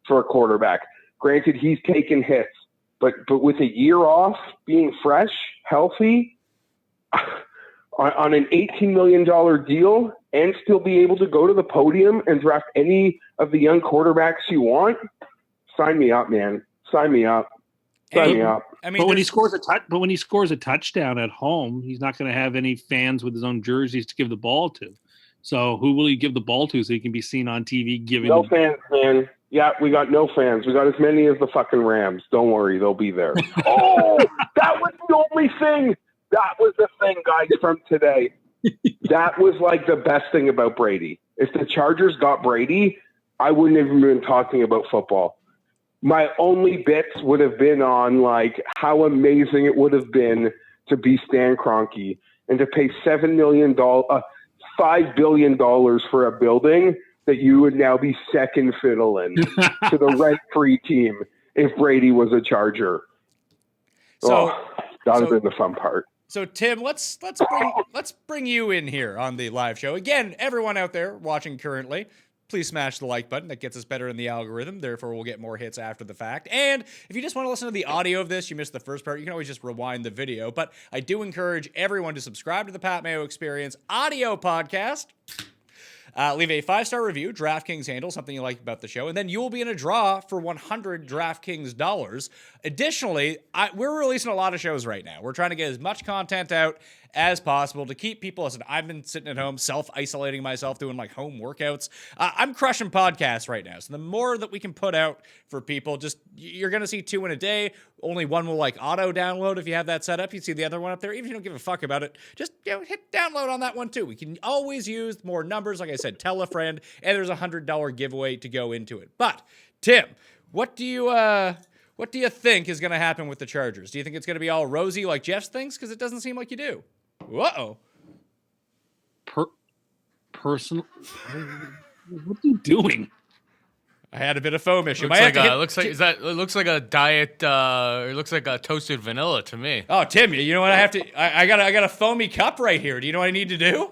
for a quarterback. Granted, he's taken hits. But with a year off, being fresh, healthy, on an $18 million deal, and still be able to go to the podium and draft any of the young quarterbacks you want, sign me up, man. Sign me up. Sign me up. I mean, But when he scores a touchdown at home, he's not going to have any fans with his own jerseys to give the ball to. So who will he give the ball to so he can be seen on TV giving? No fans, man. Yeah, we got no fans. We got as many as the fucking Rams. Don't worry, they'll be there. Oh, that was the only thing. That was the thing, guys, from today. That was like the best thing about Brady. If the Chargers got Brady, I wouldn't have even been talking about football. My only bits would have been on like how amazing it would have been to be Stan Kroenke and to pay $7 million, $5 billion for a building that you would now be second fiddle in to the rent-free team if Brady was a Charger. So that would have been the fun part. So Tim, let's bring you in here on the live show. Again, everyone out there watching currently, please smash the like button. That gets us better in the algorithm. Therefore, we'll get more hits after the fact. And if you just want to listen to the audio of this, you missed the first part, you can always just rewind the video. But I do encourage everyone to subscribe to the Pat Mayo Experience audio podcast. Leave a 5-star review, DraftKings handle, something you like about the show, and then you will be in a draw for 100 DraftKings dollars. Additionally, we're releasing a lot of shows right now. We're trying to get as much content out as possible to keep people. Listen, I've been sitting at home, self-isolating myself, doing like home workouts. I'm crushing podcasts right now. So the more that we can put out for people, just you're going to see 2 in a day. Only one will like auto download if you have that set up. You see the other one up there. Even if you don't give a fuck about it, just hit download on that one too. We can always use more numbers. Like I said, tell a friend, and there's a $100 giveaway to go into it. But Tim, what do you think is going to happen with the Chargers? Do you think it's going to be all rosy like Jeff thinks? Because it doesn't seem like you do. Uh-oh. Personal. What are you doing? I had a bit of foam issue. It looks like a diet. It looks like a toasted vanilla to me. Oh, Tim, you know what I have to? I got a foamy cup right here. Do you know what I need to do?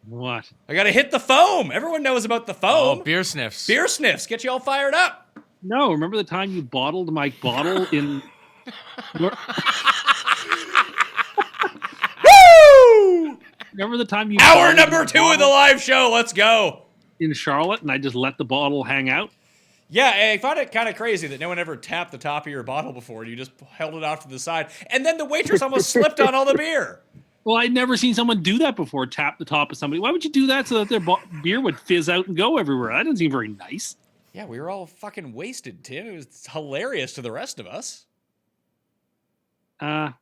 What? I got to hit the foam. Everyone knows about the foam. Oh, beer sniffs. Beer sniffs. Get you all fired up. No, remember the time you bottled my bottle in... Woo! Remember the time you... Hour number 2 of the live show. Let's go. In Charlotte, and I just let the bottle hang out? Yeah, I find it kind of crazy that no one ever tapped the top of your bottle before. You just held it off to the side. And then the waitress almost slipped on all the beer. Well, I'd never seen someone do that before, tap the top of somebody. Why would you do that so that their beer would fizz out and go everywhere? That doesn't seem very nice. Yeah, we were all fucking wasted, Tim. It was hilarious to the rest of us. I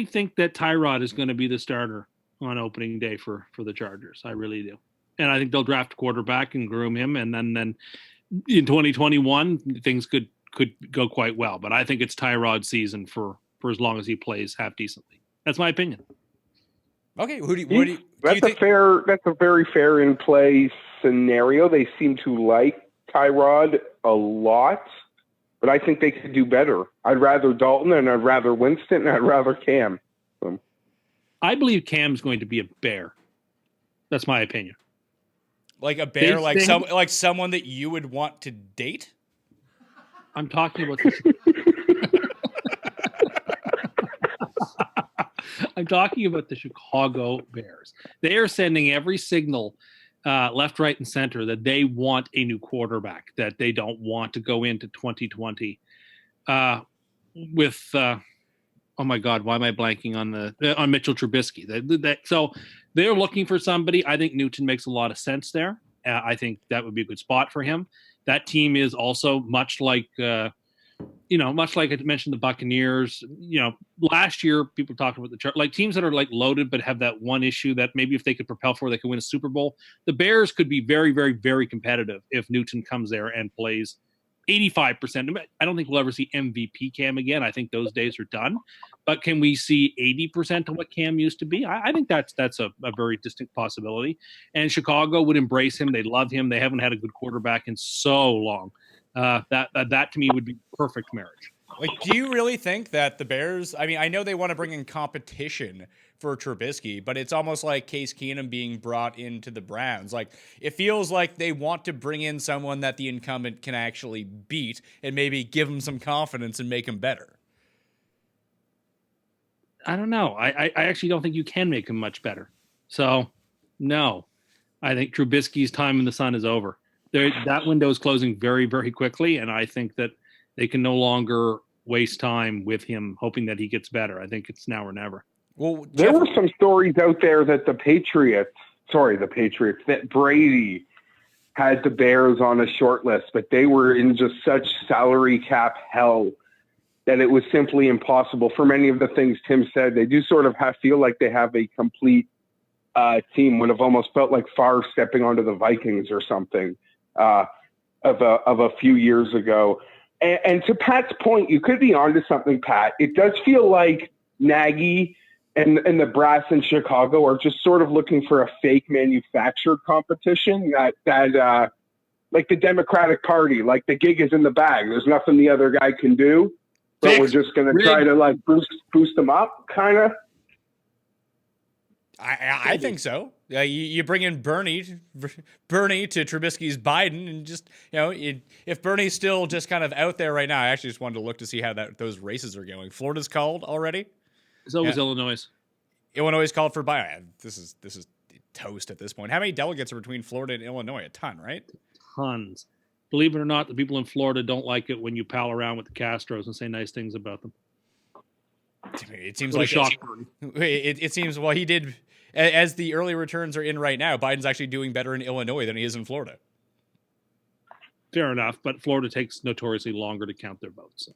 think that Tyrod is going to be the starter on opening day for the Chargers. I really do. And I think they'll draft a quarterback and groom him. And then in 2021, things could go quite well. But I think it's Tyrod's season for as long as he plays half decently. That's my opinion. Okay, That's a very fair in play scenario. They seem to like Tyrod a lot, but I think they could do better. I'd rather Dalton, and I'd rather Winston, and I'd rather Cam. I believe Cam's going to be a Bear. That's my opinion. Like a Bear, like someone that you would want to date? I'm talking about I'm talking about the Chicago Bears. They are sending every signal, left, right, and center, that they want a new quarterback, that they don't want to go into 2020 with oh my God, why am I blanking on Mitchell Trubisky? So they're looking for somebody. I think Newton makes a lot of sense there. I think that would be a good spot for him. That team is also much like much like I mentioned the Buccaneers. Last year people talked about the teams that are like loaded but have that one issue that maybe if they could propel for, they could win a Super Bowl. The Bears could be very, very, very competitive if Newton comes there and plays 85%. I don't think we'll ever see MVP Cam again. I think those days are done. But can we see 80% of what Cam used to be? I think that's a very distinct possibility. And Chicago would embrace him. They love him. They haven't had a good quarterback in so long. That to me would be perfect marriage. Like, do you really think that the Bears, I mean, I know they want to bring in competition for Trubisky, but it's almost like Case Keenum being brought into the Browns. Like, it feels like they want to bring in someone that the incumbent can actually beat and maybe give him some confidence and make him better. I don't know. I actually don't think you can make him much better. So, no. I think Trubisky's time in the sun is over. That window is closing very, very quickly, and I think that they can no longer waste time with him hoping that he gets better. I think it's now or never. Well, There were some stories out there that that Brady had the Bears on a short list, but they were in just such salary cap hell that it was simply impossible for many of the things Tim said. They do sort of feel like they have a complete team. Would have almost felt like Favre stepping onto the Vikings or something of a few years ago. And to Pat's point, you could be onto something, Pat. It does feel like Nagy and the brass in Chicago are just sort of looking for a fake manufactured competition that like the Democratic Party, like the gig is in the bag. There's nothing the other guy can do, but we're just going to try to like boost them up, kind of. I think so. You bring in Bernie to Trubisky's Biden, and just, you know, if Bernie's still just kind of out there right now, I actually just wanted to look to see how those races are going. Florida's called already. So was Illinois. Illinois is called for Biden. This is toast at this point. How many delegates are between Florida and Illinois? A ton, right? Tons. Believe it or not, the people in Florida don't like it when you pal around with the Castros and say nice things about them. It seems What a like shock. it seems, well, he did, as the early returns are in right now, Biden's actually doing better in Illinois than he is in Florida. Fair enough, but Florida takes notoriously longer to count their votes.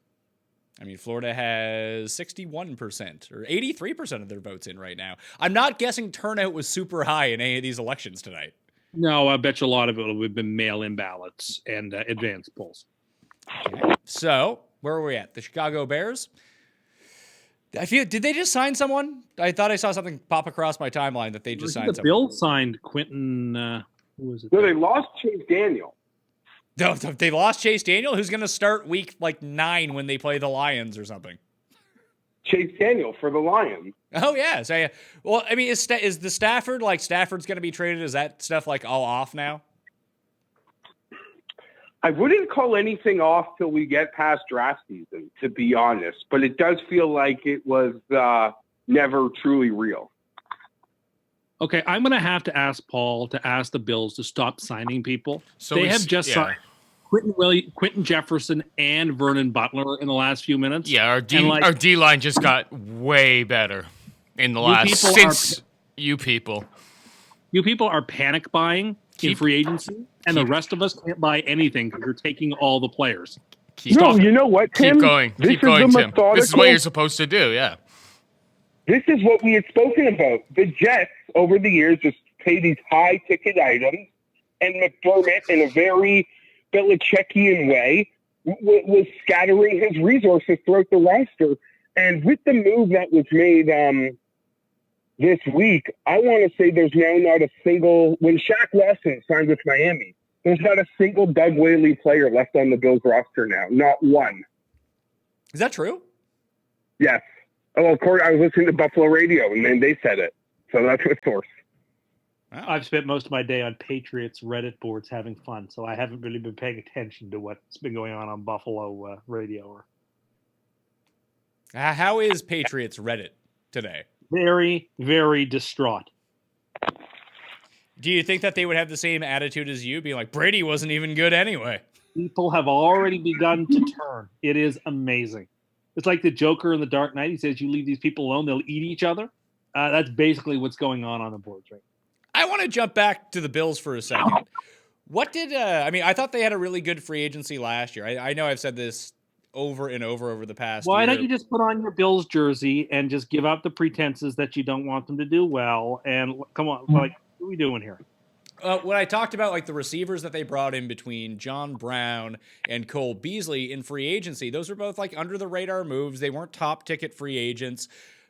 I mean, Florida has 61% or 83% of their votes in right now. I'm not guessing turnout was super high in any of these elections tonight. No, I bet you a lot of it would have been mail-in ballots and advance polls. So, where are we at? The Chicago Bears? Did they just sign someone? I thought I saw something pop across my timeline that they just signed someone. The Bills signed Quentin, who was it? No, they lost Chase Daniel. No, they lost Chase Daniel, who's going to start week 9 when they play the Lions or something. Chase Daniel for the Lions. Oh, yeah. So, well, I mean, is the Stafford, like Stafford's going to be traded? Is that stuff like all off now? I wouldn't call anything off till we get past draft season, to be honest. But it does feel like it was never truly real. Okay, I'm going to have to ask Paul to ask the Bills to stop signing people. So they have just signed Quentin Jefferson and Vernon Butler in the last few minutes. Yeah, our D line just got way better in the last since you people are panic buying in free agency, and the rest of us can't buy anything because you're taking all the players. You know what, Tim? Keep going, Tim. This is what you're supposed to do. Yeah. This is what we had spoken about. The Jets, over the years, just pay these high-ticket items, and McDermott, in a very Belichickian way, was scattering his resources throughout the roster. And with the move that was made this week, I want to say there's now not a single – when Shaq Lawson signed with Miami, there's not a single Doug Whaley player left on the Bills roster now. Not one. Is that true? Yes. Oh, of course, I was listening to Buffalo Radio, and then they said it. So that's the source. Wow. I've spent most of my day on Patriots Reddit boards having fun, so I haven't really been paying attention to what's been going on Buffalo Radio. How is Patriots Reddit today? Very, very distraught. Do you think that they would have the same attitude as you, being like, Brady wasn't even good anyway? People have already begun to turn. It is amazing. It's like the Joker in The Dark Knight. He says, you leave these people alone, they'll eat each other. That's basically what's going on the boards right now. I want to jump back to the Bills for a second. What did, I thought they had a really good free agency last year. I know I've said this over and over the past year. Why don't you just put on your Bills jersey and just give up the pretenses that you don't want them to do well? And come on, what are we doing here? When I talked about like the receivers that they brought in between John Brown and Cole Beasley in free agency, those were both like under the radar moves. They weren't top ticket free agents,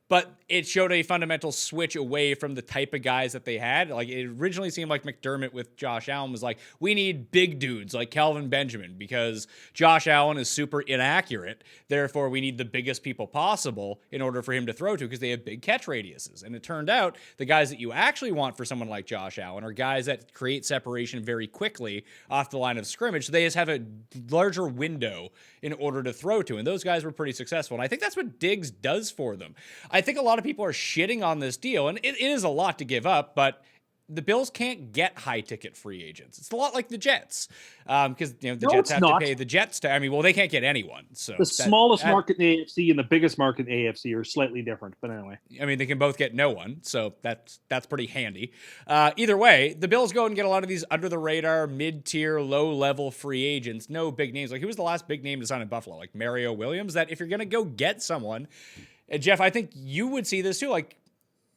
but it showed a fundamental switch away from the type of guys that they had. Like, it originally seemed like McDermott with Josh Allen was like, we need big dudes like Calvin Benjamin because Josh Allen is super inaccurate. Therefore, we need the biggest people possible in order for him to throw to because they have big catch radiuses. And it turned out the guys that you actually want for someone like Josh Allen are guys that create separation very quickly off the line of scrimmage. So they just have a larger window in order to throw to. And those guys were pretty successful. And I think that's what Diggs does for them. I think a lot of people are shitting on this deal, and it is a lot to give up, but the Bills can't get high-ticket free agents. It's a lot like the Jets, because the Jets have to pay the Jets. They can't get anyone. So the smallest market in the AFC and the biggest market in the AFC are slightly different, but anyway. I mean, they can both get no one, so that's pretty handy. Either way, the Bills go and get a lot of these under-the-radar, mid-tier, low-level free agents, no big names. Like, who was the last big name to sign in Buffalo? Like Mario Williams, that if you're going to go get someone, and Jeff, I think you would see this too, like,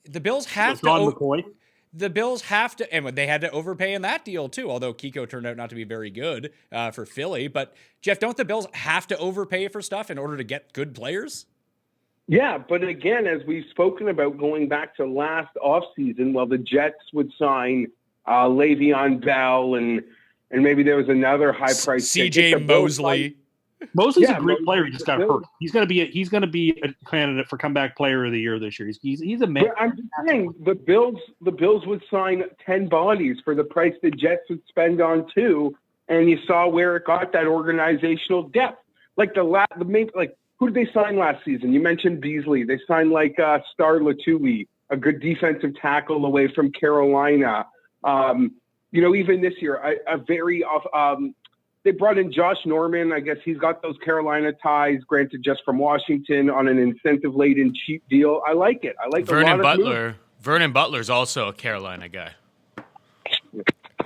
the Bills have to... The Bills have to, and they had to overpay in that deal too, although Kiko turned out not to be very good for Philly. But, Jeff, don't the Bills have to overpay for stuff in order to get good players? Yeah, but again, as we've spoken about going back to last offseason, the Jets would sign Le'Veon Bell and maybe there was another high-priced C.J. Mosley. Mosley's a great player. He just got hurt. He's going to be a candidate for comeback player of the year this year. He's a man. But I'm just saying the Bills would sign 10 bodies for the price the Jets would spend on 2, and you saw where it got that organizational depth. Like the main, like, who did they sign last season? You mentioned Beasley. They signed like Star Latui, a good defensive tackle away from Carolina. Even this year, they brought in Josh Norman. I guess he's got those Carolina ties, granted just from Washington on an incentive-laden cheap deal. I like it. I like Vernon Butler. Vernon Butler's also a Carolina guy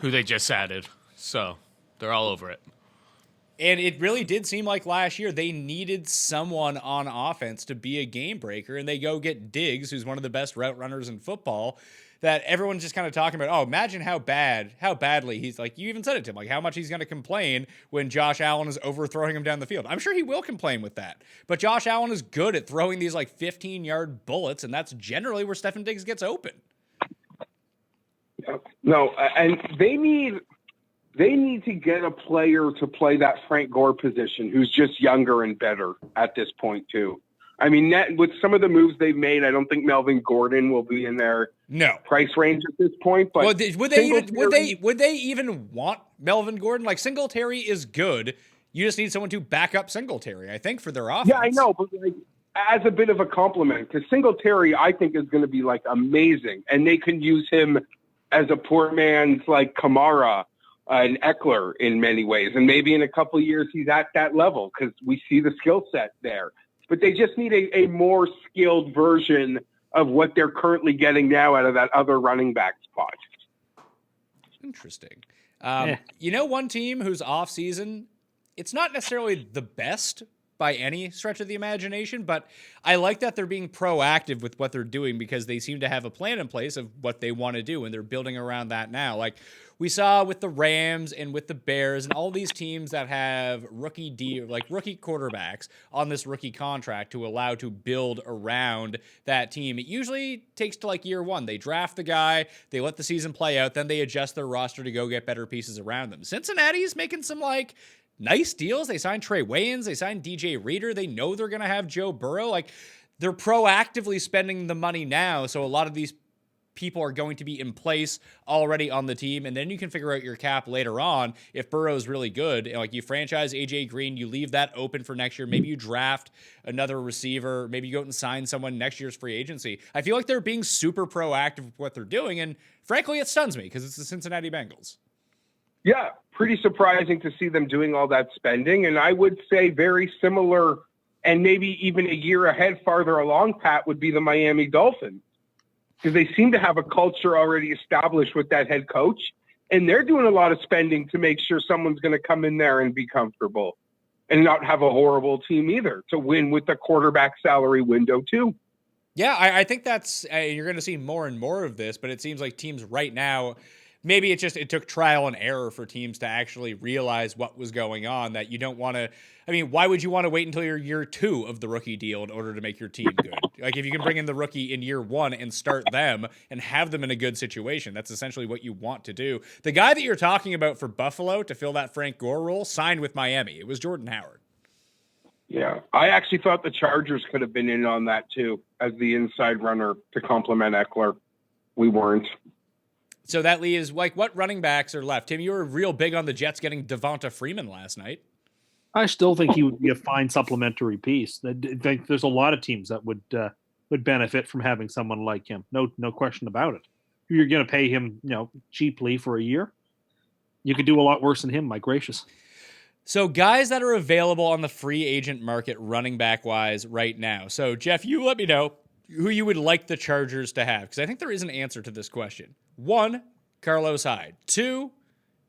who they just added. So they're all over it. And it really did seem like last year they needed someone on offense to be a game breaker, and they go get Diggs, who's one of the best route runners in football, that everyone's just kind of talking about, imagine how badly he's, like, you even said it to him, like how much he's going to complain when Josh Allen is overthrowing him down the field. I'm sure he will complain with that. But Josh Allen is good at throwing these like 15-yard bullets, and that's generally where Stefon Diggs gets open. No, and they need to get a player to play that Frank Gore position who's just younger and better at this point too. I mean, with some of the moves they've made, I don't think Melvin Gordon will be in their price range at this point. But would they even want Melvin Gordon? Like, Singletary is good. You just need someone to back up Singletary, I think, for their offense. Yeah, I know, but like, as a bit of a compliment, because Singletary, I think, is going to be like amazing, and they can use him as a poor man's like Kamara and Eckler in many ways, and maybe in a couple of years he's at that level because we see the skill set there. But they just need a more skilled version of what they're currently getting now out of that other running back spot. Interesting. One team who's off season, it's not necessarily the best by any stretch of the imagination, but I like that they're being proactive with what they're doing because they seem to have a plan in place of what they want to do, and they're building around that now. Like we saw with the Rams and with the Bears and all these teams that have rookie quarterbacks on this rookie contract to allow to build around that team. It usually takes to like year one. They draft the guy, they let the season play out, then they adjust their roster to go get better pieces around them. Cincinnati's making some like nice deals. They signed Trey Wayans. They signed DJ Reader. They know they're going to have Joe Burrow. Like, they're proactively spending the money now. So a lot of these people are going to be in place already on the team. And then you can figure out your cap later on if Burrow's really good. Like, you franchise AJ Green, you leave that open for next year. Maybe you draft another receiver. Maybe you go out and sign someone next year's free agency. I feel like they're being super proactive with what they're doing. And frankly, it stuns me because it's the Cincinnati Bengals. Yeah, pretty surprising to see them doing all that spending. And I would say very similar and maybe even a year ahead farther along, Pat, would be the Miami Dolphins. Because they seem to have a culture already established with that head coach. And they're doing a lot of spending to make sure someone's going to come in there and be comfortable and not have a horrible team either to win with the quarterback salary window too. Yeah, I think that's you're going to see more and more of this, but it seems like teams right now maybe it took trial and error for teams to actually realize what was going on, that you don't want to. I mean, why would you want to wait until your year 2 of the rookie deal in order to make your team good? Like, if you can bring in the rookie in year 1 and start them and have them in a good situation, that's essentially what you want to do. The guy that you're talking about for Buffalo to fill that Frank Gore role signed with Miami. It was Jordan Howard. Yeah, I actually thought the Chargers could have been in on that too, as the inside runner to complement Eckler. We weren't. So that leaves, like, what running backs are left? Tim, you were real big on the Jets getting Devonta Freeman last night. I still think he would be a fine supplementary piece. I think there's a lot of teams that would benefit from having someone like him. No question about it. If you're going to pay him, cheaply for a year, you could do a lot worse than him. My gracious. So guys that are available on the free agent market running back wise right now. So Geoff, you let me know who you would like the Chargers to have, because I think there is an answer to this question. 1, Carlos Hyde. 2,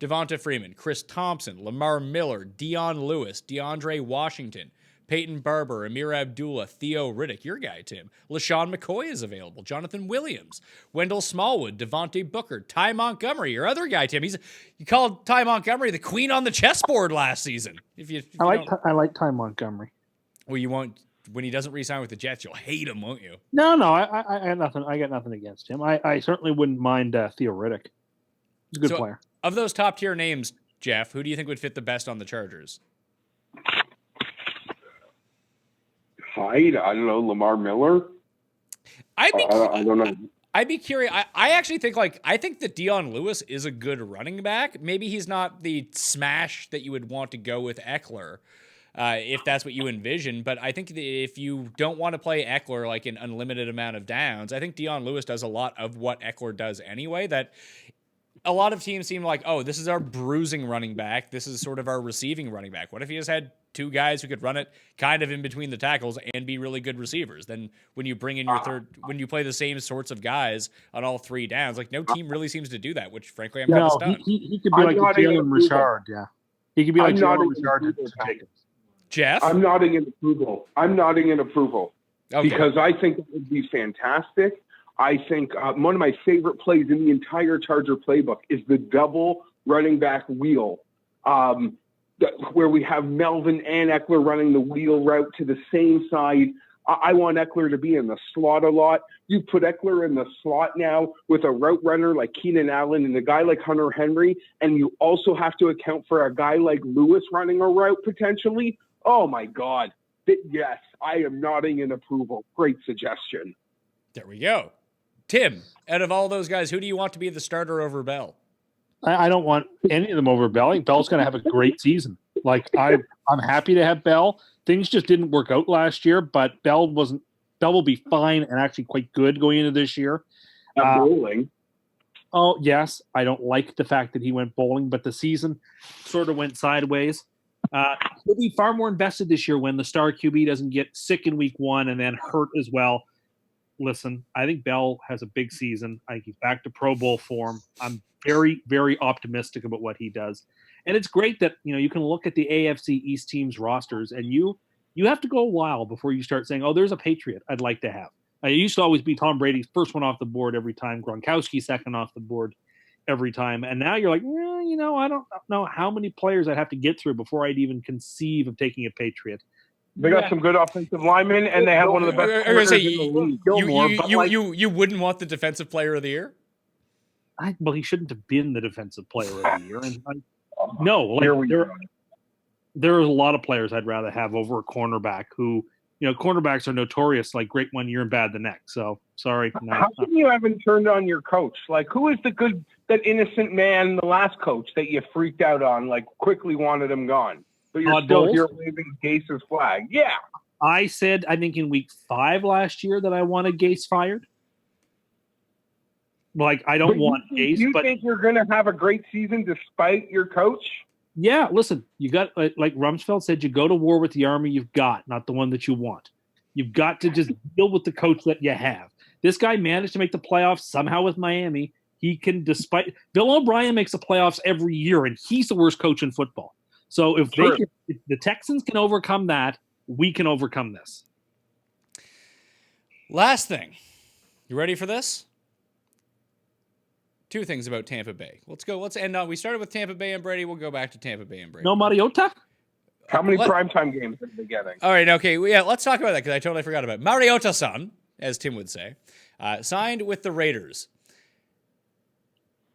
Devonta Freeman, Chris Thompson, Lamar Miller, Dion Lewis, DeAndre Washington, Peyton Barber, Amir Abdullah, Theo Riddick, your guy, Tim. LaShawn McCoy is available. Jonathan Williams, Wendell Smallwood, Devontae Booker, Ty Montgomery, your other guy, Tim. You called Ty Montgomery the queen on the chessboard last season. I like Ty Montgomery. Well, you won't. When he doesn't re-sign with the Jets, you'll hate him, won't you? No, I got nothing. I got nothing against him. I certainly wouldn't mind Theo Riddick. He's a good player. Of those top tier names, Geoff, who do you think would fit the best on the Chargers? Hyde, I don't know, Lamar Miller. I don't know. I'd be curious. I actually think I think that Dion Lewis is a good running back. Maybe he's not the smash that you would want to go with Eckler, if that's what you envision. But I think that if you don't want to play Eckler like an unlimited amount of downs, I think Dion Lewis does a lot of what Eckler does anyway. That a lot of teams seem like, oh, this is our bruising running back. This is sort of our receiving running back. What if he just had 2 guys who could run it kind of in between the tackles and be really good receivers? Then when you bring in your third, when you play the same sorts of guys on all 3 downs, like no team really seems to do that, which frankly I'm kind of stunned. He could be like Jalen Richard. Yeah. He could be like Jalen Richard to Jacobs. Geoff? I'm nodding in approval. Okay. Because I think it would be fantastic. I think one of my favorite plays in the entire Charger playbook is the double running back wheel, where we have Melvin and Eckler running the wheel route to the same side. I want Eckler to be in the slot a lot. You put Eckler in the slot now with a route runner like Keenan Allen and a guy like Hunter Henry, and you also have to account for a guy like Lewis running a route potentially. Oh, my God. Yes, I am nodding in approval. Great suggestion. There we go. Tim, out of all those guys, who do you want to be the starter over Bell? I don't want any of them over Bell. I think Bell's going to have a great season. Like I'm happy to have Bell. Things just didn't work out last year, but Bell will be fine and actually quite good going into this year. Bowling. Oh yes, I don't like the fact that he went bowling, but the season sort of went sideways. He'll be far more invested this year when the star QB doesn't get sick in week 1 and then hurt as well. Listen, I think Bell has a big season. I think he's back to Pro Bowl form. I'm very, very optimistic about what he does. And it's great that, you can look at the AFC East teams rosters and you have to go a while before you start saying, oh, there's a Patriot I'd like to have. It used to always be Tom Brady's first one off the board every time, Gronkowski second off the board every time. And now you're like, I don't know how many players I'd have to get through before I'd even conceive of taking a Patriot. They got some good offensive linemen, and they have one of the best players in the league. You wouldn't want the defensive player of the year? Well, he shouldn't have been the defensive player of the year. And there are a lot of players I'd rather have over a cornerback who, cornerbacks are notorious, like great one year and bad the next. So sorry. How come you haven't turned on your coach? Like, who is that innocent man, the last coach that you freaked out on, like quickly wanted him gone? But you're still here waving Gase's flag. Yeah. I said, I think in week 5 last year that I wanted Gase fired. Like, I don't want Gase. You think you're going to have a great season despite your coach? Yeah, listen, you got, like Rumsfeld said, you go to war with the army you've got, not the one that you want. You've got to just deal with the coach that you have. This guy managed to make the playoffs somehow with Miami. He can, despite Bill O'Brien makes the playoffs every year, and he's the worst coach in football. So if the Texans can overcome that, we can overcome this. Last thing. You ready for this? two things about Tampa Bay. Let's end on. We started with Tampa Bay and Brady. We'll go back to Tampa Bay and Brady. No Mariota? How many primetime games are they getting? All right, okay. Yeah, let's talk about that because I totally forgot about it. Mariota-san, as Tim would say, signed with the Raiders.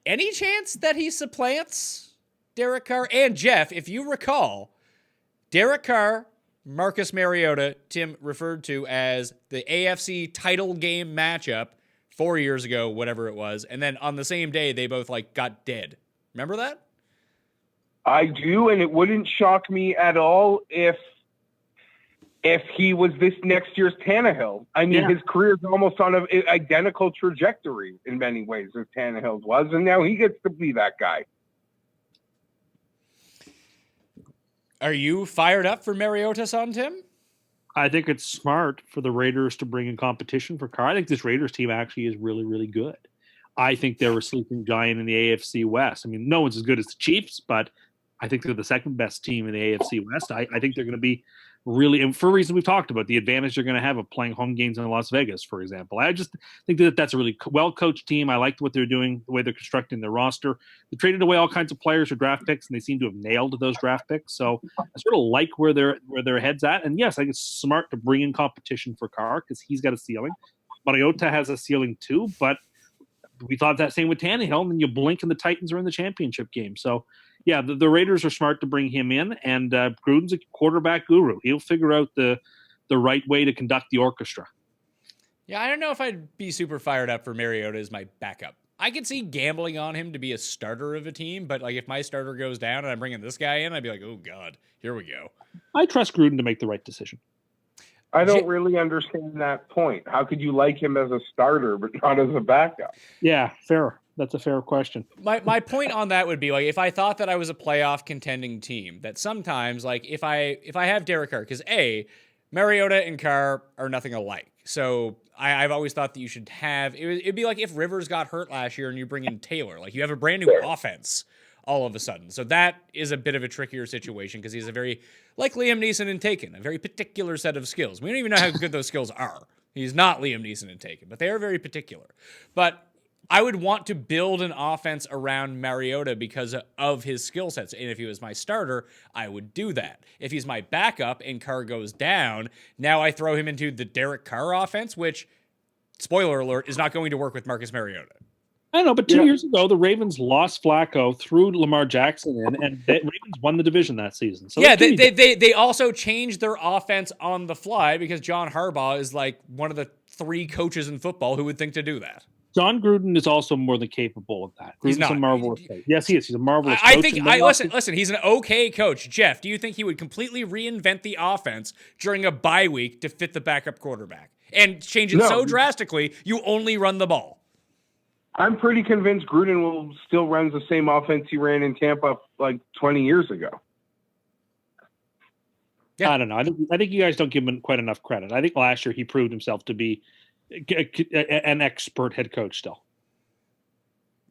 Any chance that he supplants Derek Carr? And Geoff, if you recall, Derek Carr, Marcus Mariota, Tim referred to as the AFC title game matchup 4 years ago, whatever it was. And then on the same day, they both got dead. Remember that? I do, and it wouldn't shock me at all if he was this next year's Tannehill. I mean, his career is almost on an identical trajectory in many ways as Tannehill's was, and now he gets to be that guy. Are you fired up for Mariota-san, Tim? I think it's smart for the Raiders to bring in competition for Carr. I think this Raiders team actually is really, really good. I think they're a sleeping giant in the AFC West. I mean, no one's as good as the Chiefs, but I think they're the second best team in the AFC West. I think they're going to be really, and for a reason we've talked about, the advantage they're going to have of playing home games in Las Vegas, for example. I just think that that's a really well-coached team. I liked what they're doing, the way they're constructing their roster. They traded away all kinds of players for draft picks, and they seem to have nailed those draft picks. So I sort of like where their head's at. And yes, I think it's smart to bring in competition for Carr because he's got a ceiling. Mariota has a ceiling too, but we thought that same with Tannehill, and then you blink and the Titans are in the championship game. So yeah, the Raiders are smart to bring him in, and Gruden's a quarterback guru. He'll figure out the right way to conduct the orchestra. Yeah, I don't know if I'd be super fired up for Mariota as my backup. I could see gambling on him to be a starter of a team, but if my starter goes down and I'm bringing this guy in, I'd be like, oh, God, here we go. I trust Gruden to make the right decision. I don't really understand that point. How could you like him as a starter but not as a backup? Yeah, fair. That's a fair question. My point on that would be if I thought that I was a playoff contending team, that sometimes if I have Derek Carr, because Mariota and Carr are nothing alike. So I've always thought that you should have it'd be like if Rivers got hurt last year and you bring in Taylor, you have a brand new offense all of a sudden. So that is a bit of a trickier situation because he's a very, like Liam Neeson in Taken, a very particular set of skills. We don't even know how good those skills are. He's not Liam Neeson in Taken, but they are very particular. But I would want to build an offense around Mariota because of his skill sets. And if he was my starter, I would do that. If he's my backup and Carr goes down, now I throw him into the Derek Carr offense, which, spoiler alert, is not going to work with Marcus Mariota. I don't know, but 2 years ago, the Ravens lost Flacco, threw Lamar Jackson in, and the Ravens won the division that season. So yeah, they also changed their offense on the fly because John Harbaugh is one of the three coaches in football who would think to do that. John Gruden is also more than capable of that. Gruden's a marvelous coach. Yes, he is. He's a marvelous coach. I think, listen, he's an okay coach. Geoff, do you think he would completely reinvent the offense during a bye week to fit the backup quarterback and change it so drastically you only run the ball? I'm pretty convinced Gruden will still run the same offense he ran in Tampa 20 years ago. Yeah. I don't know. I think you guys don't give him quite enough credit. I think last year he proved himself to be an expert head coach still.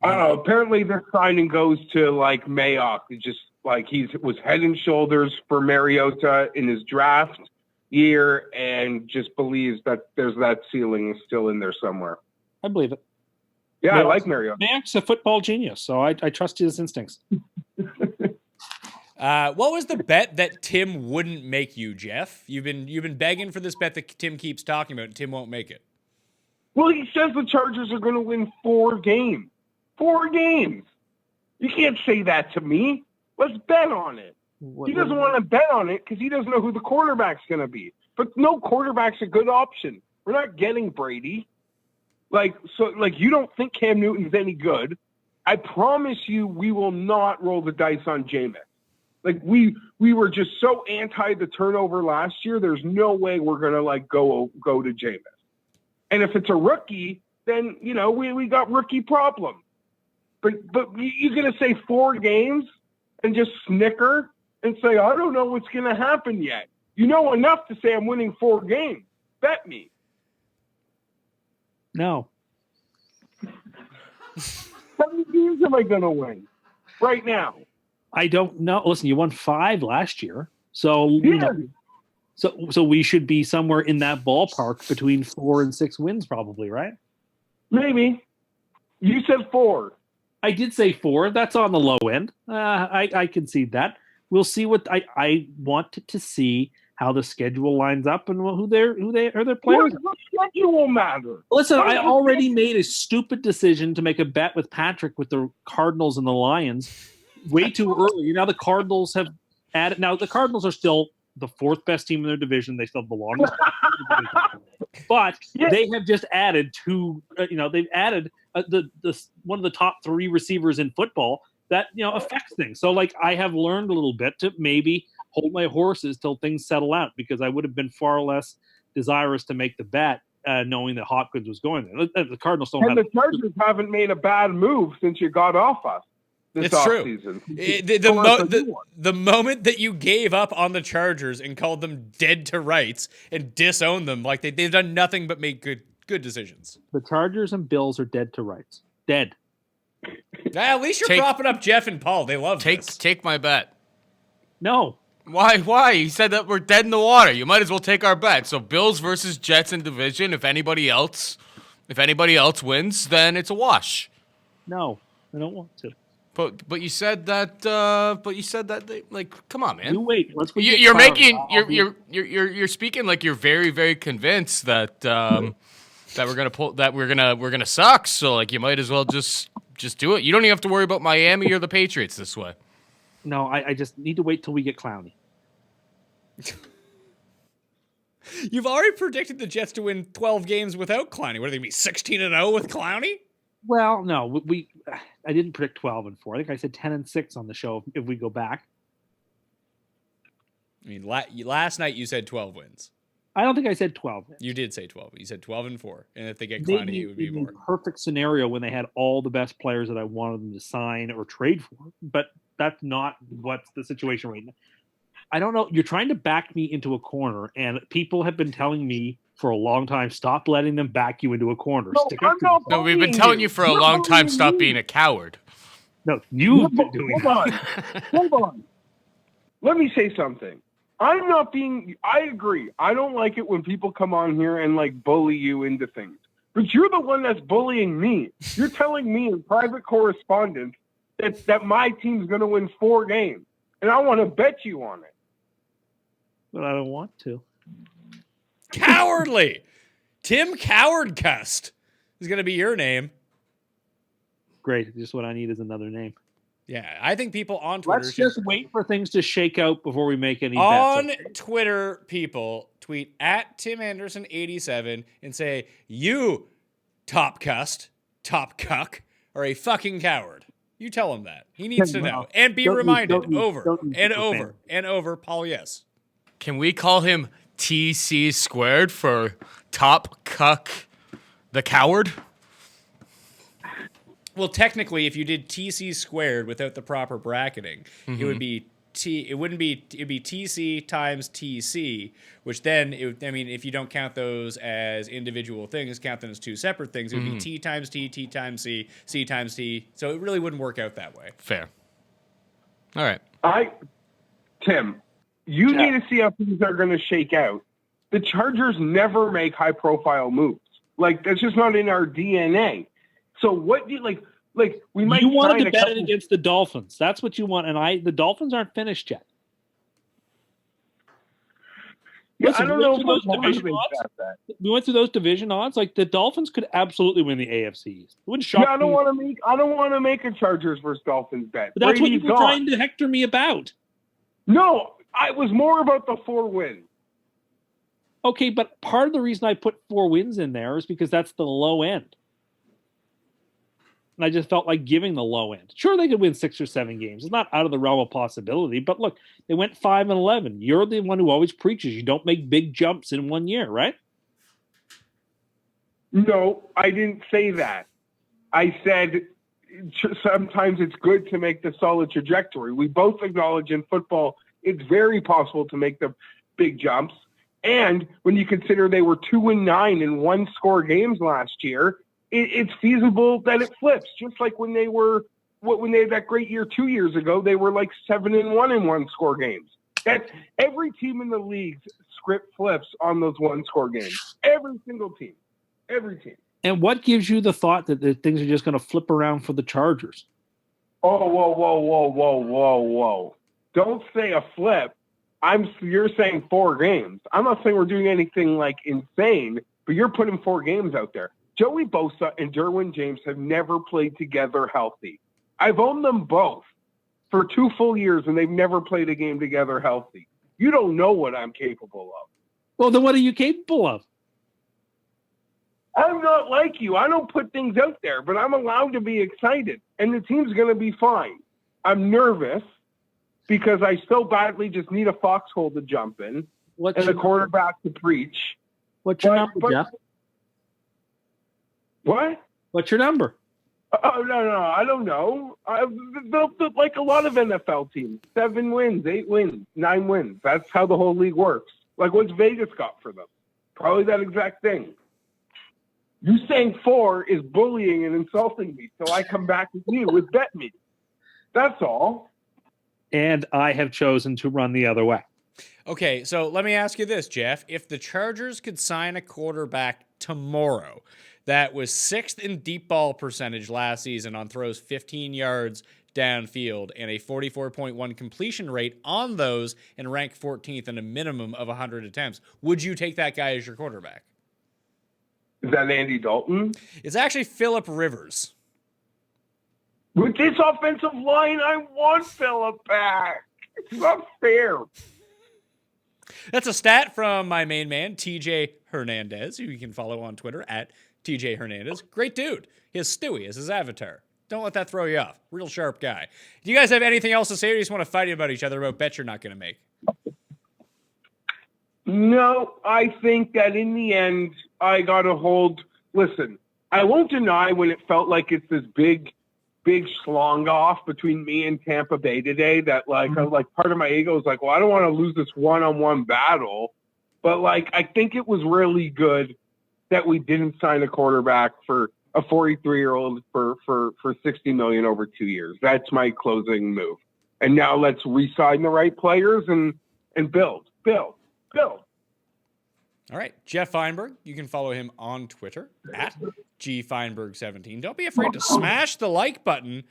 Apparently this signing goes to Mayo. Just he was head and shoulders for Mariota in his draft year and just believes that there's that ceiling still in there somewhere. I believe it. Yeah, I like Mariota. Mack's a football genius, so I trust his instincts. What was the bet that Tim wouldn't make you, Geoff? You've been begging for this bet that Tim keeps talking about, and Tim won't make it. Well, he says the Chargers are going to win 4 games. 4 games. You can't say that to me. Let's bet on it. He doesn't want to bet on it because he doesn't know who the quarterback's going to be. But no quarterback's a good option. We're not getting Brady. You don't think Cam Newton's any good. I promise you we will not roll the dice on Jameis. We were just so anti the turnover last year, there's no way we're going to go to Jameis. And if it's a rookie, then, we got rookie problem. But you're going to say 4 games and just snicker and say, I don't know what's going to happen yet. You know enough to say I'm winning 4 games. Bet me. No. How many games am I going to win right now? I don't know. Listen, you won 5 last year. So, so we should be somewhere in that ballpark between 4 and 6 wins probably, right? Maybe. You said 4. I did say 4. That's on the low end. I concede that. We'll see what I want to see how the schedule lines up and who their players. What schedule matter? Listen, I already made a stupid decision to make a bet with Patrick with the Cardinals and the Lions way too early. Now the Cardinals have added. Now the Cardinals are still the 4th best team in their division. They still belong. But they have just added 2. They've added the one of the top 3 receivers in football. That affects things. So I have learned a little bit to maybe hold my horses till things settle out, because I would have been far less desirous to make the bet knowing that Hopkins was going there. The Cardinals don't. And the Chargers haven't made a bad move since you got off us this offseason. The moment that you gave up on the Chargers and called them dead to rights and disowned them, they've done nothing but make good decisions. The Chargers and Bills are dead to rights. Dead. At least you're propping up Geoff and Paul. They love this. Take my bet. No. Why? You said that we're dead in the water. You might as well take our bet. So Bills versus Jets in division. If anybody else wins, then it's a wash. No, I don't want to. But you said that. They, come on, man. You wait. Let's. You're speaking like you're very, very convinced that that we're gonna suck. So you might as well just do it. You don't even have to worry about Miami or the Patriots this way. No, I just need to wait till we get Clowney. You've already predicted the Jets to win 12 games without Clowney. What are they going to be, 16-0 with Clowney? Well, no, I didn't predict 12-4. I think I said 10-6 on the show if we go back. I mean, last night you said 12 wins. I don't think I said 12 wins. You did say 12. You said 12-4. And if they get Clowney, it would be more. Perfect scenario when they had all the best players that I wanted them to sign or trade for. But that's not what's the situation right now. I don't know. You're trying to back me into a corner, and people have been telling me for a long time, stop letting them back you into a corner. No, we've been telling you for a long time, stop being a coward. No, you've been doing that. Hold on. Let me say something. I agree. I don't like it when people come on here and bully you into things. But you're the one that's bullying me. You're telling me in private correspondence that my team's going to win 4 games. And I want to bet you on it. But I don't want to. Cowardly! Tim Cowardcust is going to be your name. Great. Just what I need is another name. Yeah, I think people on Twitter Let's just wait for things to shake out before we make any bets. On Twitter, people tweet at Tim Anderson87 and say, you, top cuck, are a fucking coward. You tell him that. He needs to know. And be reminded over and over and over, Paul, yes. Can we call him TC squared for top cuck the coward? Well, technically, if you did TC squared without the proper bracketing, it would be it'd be TC times TC, which then, if you don't count those as individual things, count them as 2 separate things, it would be T times T, T times C, C times T. So it really wouldn't work out that way. Fair. All right. Tim, you need to see how things are going to shake out. The Chargers never make high-profile moves. That's just not in our DNA. So what do you we might. You wanted to bet it against the Dolphins. That's what you want, and the Dolphins aren't finished yet. Yeah, Listen, I don't know if those division odds. We went through those division odds. The Dolphins could absolutely win the AFC East. It wouldn't shock me. I don't want to make a Chargers versus Dolphins bet. But that's what you were trying to hector me about. No, it was more about the 4 wins. Okay, but part of the reason I put 4 wins in there is because that's the low end. And I just felt like giving the low end. Sure, they could win 6 or 7 games. It's not out of the realm of possibility. But look, they went 5-11. You're the one who always preaches you don't make big jumps in 1 year, right? No, I didn't say that. I said sometimes it's good to make the solid trajectory. We both acknowledge in football it's very possible to make the big jumps. And when you consider they were 2-9 in 1-score games last year, it's feasible that it flips. Just like when they had that great year 2 years ago, they were 7-1 in 1-score games. That's every team in the league's script flips on those 1-score games. Every single team. Every team. And what gives you the thought that things are just going to flip around for the Chargers? Oh, whoa. Don't say a flip. You're saying 4 games. I'm not saying we're doing anything like insane, but you're putting 4 games out there. Joey Bosa and Derwin James have never played together healthy. I've owned them both for 2 full years, and they've never played a game together healthy. You don't know what I'm capable of. Well, then what are you capable of? I'm not like you. I don't put things out there, but I'm allowed to be excited, and the team's going to be fine. I'm nervous because I so badly just need a foxhole to jump in and a quarterback to preach. What's your number, Jeff? What? What's your number? Oh, no, I don't know. Like a lot of NFL teams, 7 wins, 8 wins, 9 wins. That's how the whole league works. Like, what's Vegas got for them? Probably that exact thing. You saying 4 is bullying and insulting me, so I come back with you with bet me. That's all. And I have chosen to run the other way. Okay, so let me ask you this, Jeff. If the Chargers could sign a quarterback tomorrow that was 6th in deep ball percentage last season on throws 15 yards downfield and a 44.1 completion rate on those and rank 14th in a minimum of 100 attempts, would you take that guy as your quarterback? Is that Andy Dalton? It's actually Phillip Rivers. With this offensive line, I want Phillip back. It's not fair. That's a stat from my main man, TJ Hernandez, who you can follow on Twitter at TJ Hernandez. Great dude. He has Stewie as his avatar. Don't let that throw you off. Real sharp guy. Do you guys have anything else to say, or you just want to fight about each other about bets you're not going to make? No, I think that in the end, I got to hold. Listen, I won't deny when it felt like it's this big slong off between me and Tampa Bay today that like part of my ego is like, well, I don't want to lose this one-on-one battle. But like, I think it was really good that we didn't sign a quarterback for a 43-year-old for $60 million over 2 years. That's my closing move. And now let's re-sign the right players and build. All right, Geoff Fienberg. You can follow him on Twitter at GFienberg17. Don't be afraid to smash the like button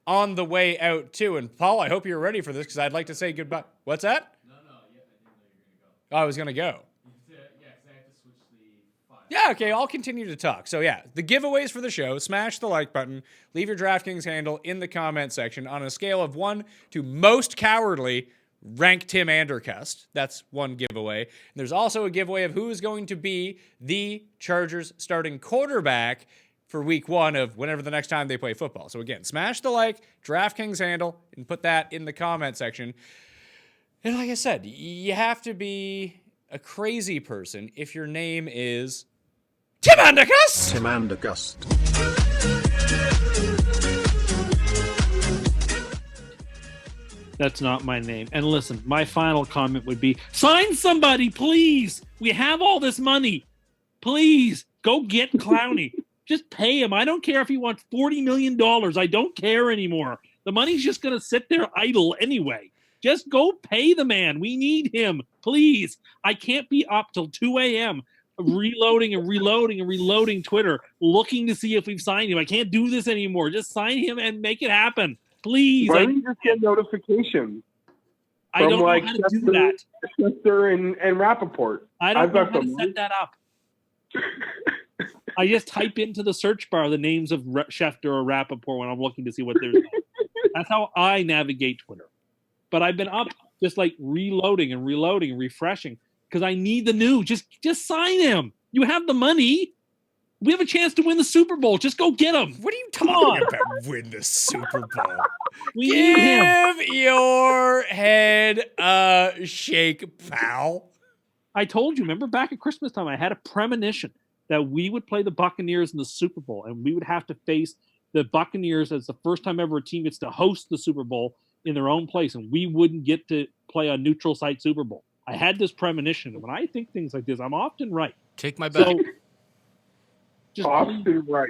on the way out, too. And, Paul, I hope you're ready for this because I'd like to say goodbye. What's that? No, yeah, I didn't know you were going to go. Oh, I was going to go. Yeah, because I have to switch the file. Yeah, okay, I'll continue to talk. So, yeah, the giveaways for the show, smash the like button, leave your DraftKings handle in the comment section on a scale of 1 to most cowardly. Rank Tim Andercust. That's one giveaway. And there's also a giveaway of who is going to be the Chargers starting quarterback for week 1 of whenever the next time they play football. So again, smash the like, DraftKings handle, and put that in the comment section. And like I said, you have to be a crazy person if your name is Tim Andercust. Tim Andercust. That's not my name. And listen, my final comment would be, sign somebody, please. We have all this money. Please, go get Clowney. Just pay him. I don't care if he wants $40 million. I don't care anymore. The money's just going to sit there idle anyway. Just go pay the man. We need him. Please. I can't be up till 2 a.m. reloading Twitter, looking to see if we've signed him. I can't do this anymore. Just sign him and make it happen. Please. Why don't you just get notifications? I don't know how to do that. Chester and Rappaport. I don't know how to set that up. I just type into the search bar the names of Schefter or Rappaport when I'm looking to see what there's. That's how I navigate Twitter. But I've been up just like reloading and refreshing because I need the new. Just sign him. You have the money. We have a chance to win the Super Bowl. Just go get him. What are you talking about? Win the Super Bowl. We need him. Give your head a shake, pal. I told you, remember back at Christmas time, I had a premonition that we would play the Buccaneers in the Super Bowl, and we would have to face the Buccaneers as the first time ever a team gets to host the Super Bowl in their own place, and we wouldn't get to play a neutral site Super Bowl. I had this premonition. When I think things like this, I'm often right. Take my bet. So, just Austin Wright.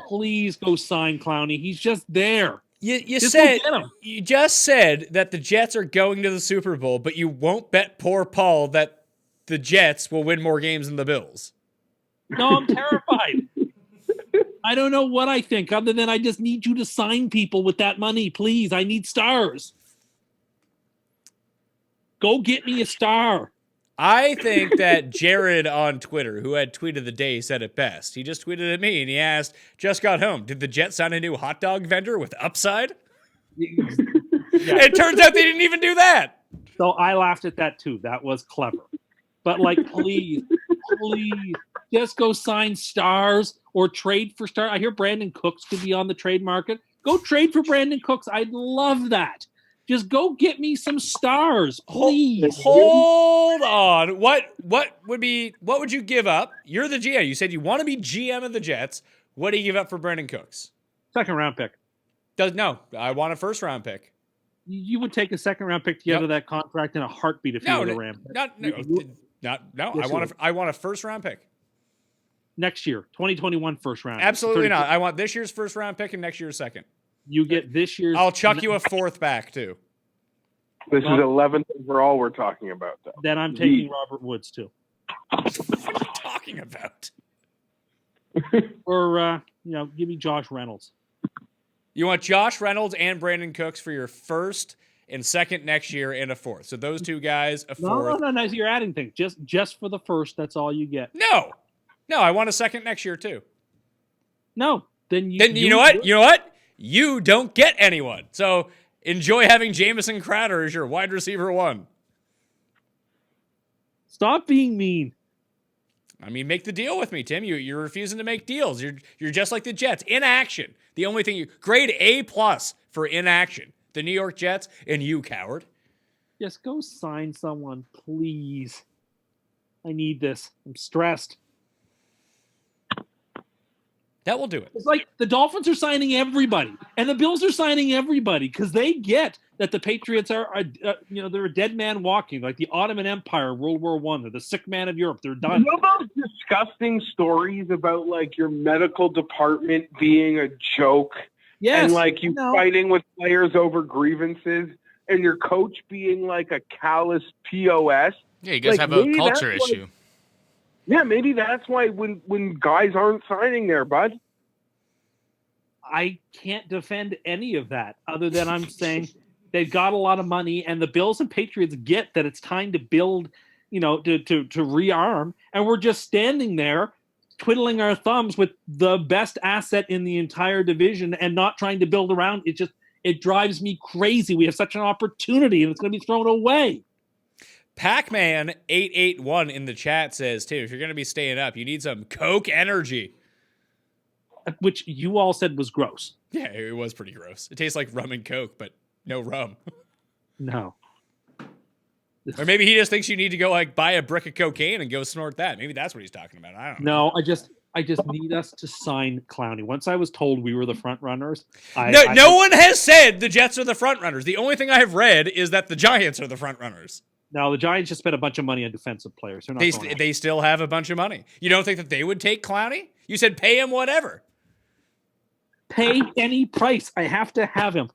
please go sign Clowney. He's just there. You Just said go get him. you just said that the Jets are going to the Super Bowl, but you won't bet poor Paul that the Jets will win more games than the Bills. No, I'm terrified. I don't know what I think, other than I just need you to sign people with that money, please. I need stars. Go get me a star. I think that Jared on Twitter, who had tweet of the day, said it best. He just tweeted at me and he asked, just got home, did the Jets sign a new hot dog vendor with upside? It turns out they didn't even do that. So I laughed at that too. That was clever. But like, please, just go sign stars or trade for stars. I hear Brandon Cooks could be on the trade market. Go trade for Brandon Cooks. I'd love that. Just go get me some stars, please. Hold on. What would you give up? You're the GM. You said you want to be GM of the Jets. What do you give up for Brandon Cooks? Second round pick. No, I want a first round pick. You would take a second round pick to get out of that contract in a heartbeat if you were the Rams. I want a first round pick. Next year, 2021 first round. Absolutely not. I want this year's first round pick and next year's second. You get this year's. I'll chuck you a fourth back too. This is 11th overall we're talking about, though. Then I'm taking Robert Woods too. What are you talking about? Or give me Josh Reynolds. You want Josh Reynolds and Brandon Cooks for your first and second next year and a fourth. So those two guys, a fourth. No. You're adding things. Just for the first, that's all you get. No, I want a second next year too. No. Then you know what? You know what? You don't get anyone. So enjoy having Jamison Crowder as your wide receiver one. Stop being mean. I mean, make the deal with me, Tim. You're refusing to make deals. You're just like the Jets. Inaction. The only thing grade A+ for inaction. The New York Jets and you, coward. Just go sign someone, please. I need this. I'm stressed. That will do it. It's like the Dolphins are signing everybody, and the Bills are signing everybody because they get that the Patriots are they're a dead man walking, like the Ottoman Empire, World War I. They're the sick man of Europe. They're done. You know those disgusting stories about like your medical department being a joke, Yes, and like you fighting with players over grievances, and your coach being like a callous POS. Yeah, you guys have a culture issue. Yeah, maybe that's why when guys aren't signing there, bud. I can't defend any of that other than I'm saying they've got a lot of money, and the Bills and Patriots get that it's time to build, to rearm, and we're just standing there twiddling our thumbs with the best asset in the entire division and not trying to build around. It drives me crazy. We have such an opportunity, and it's going to be thrown away. Pac-Man 881 in the chat says, Tim, if you're going to be staying up, you need some Coke energy. Which you all said was gross. Yeah, it was pretty gross. It tastes like rum and Coke, but no rum. No. Or maybe he just thinks you need to go buy a brick of cocaine and go snort that. Maybe that's what he's talking about. I don't know. No, I just need us to sign Clowney. Once I was told we were the front runners. No one has said the Jets are the front runners. The only thing I have read is that the Giants are the front runners. No, the Giants just spent a bunch of money on defensive players. They still have a bunch of money. You don't think that they would take Clowney? You said pay him whatever. Pay any price. I have to have him.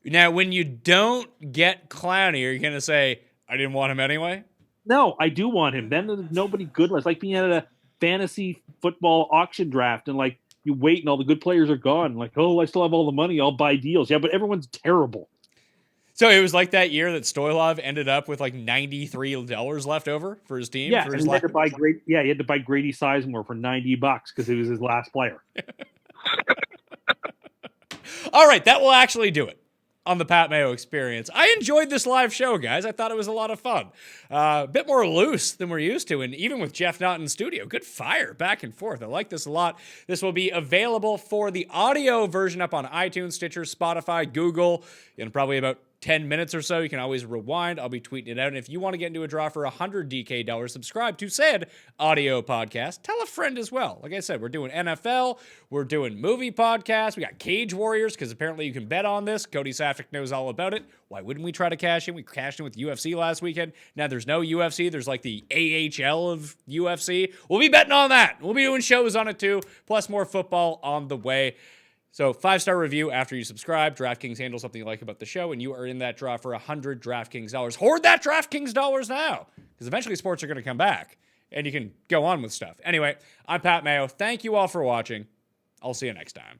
Now, when you don't get Clowney, are you going to say, I didn't want him anyway? No, I do want him. Then there's nobody good. It's like being at a fantasy football auction draft and you wait and all the good players are gone. I still have all the money. I'll buy deals. Yeah, but everyone's terrible. So it was like that year that Stoylov ended up with $93 left over for his team. Yeah, he had to buy Grady Sizemore for $90 because he was his last player. All right, that will actually do it on the Pat Mayo Experience. I enjoyed this live show, guys. I thought it was a lot of fun. A bit more loose than we're used to, and even with Jeff not in studio, good fire back and forth. I like this a lot. This will be available for the audio version up on iTunes, Stitcher, Spotify, Google, in probably about 10 minutes or so. You can always rewind. I'll be tweeting it out. And if you want to get into a draw for $100 DK, subscribe to said audio podcast. Tell a friend as well. Like I said, we're doing NFL. We're doing movie podcasts. We got Cage Warriors because apparently you can bet on this. Cody Safik knows all about it. Why wouldn't we try to cash in? We cashed in with UFC last weekend. Now there's no UFC. There's the AHL of UFC. We'll be betting on that. We'll be doing shows on it too. Plus more football on the way. So 5-star review after you subscribe. DraftKings handles something you like about the show, and you are in that draw for $100 DraftKings dollars. Hoard that DraftKings dollars now, because eventually sports are going to come back, and you can go on with stuff. Anyway, I'm Pat Mayo. Thank you all for watching. I'll see you next time.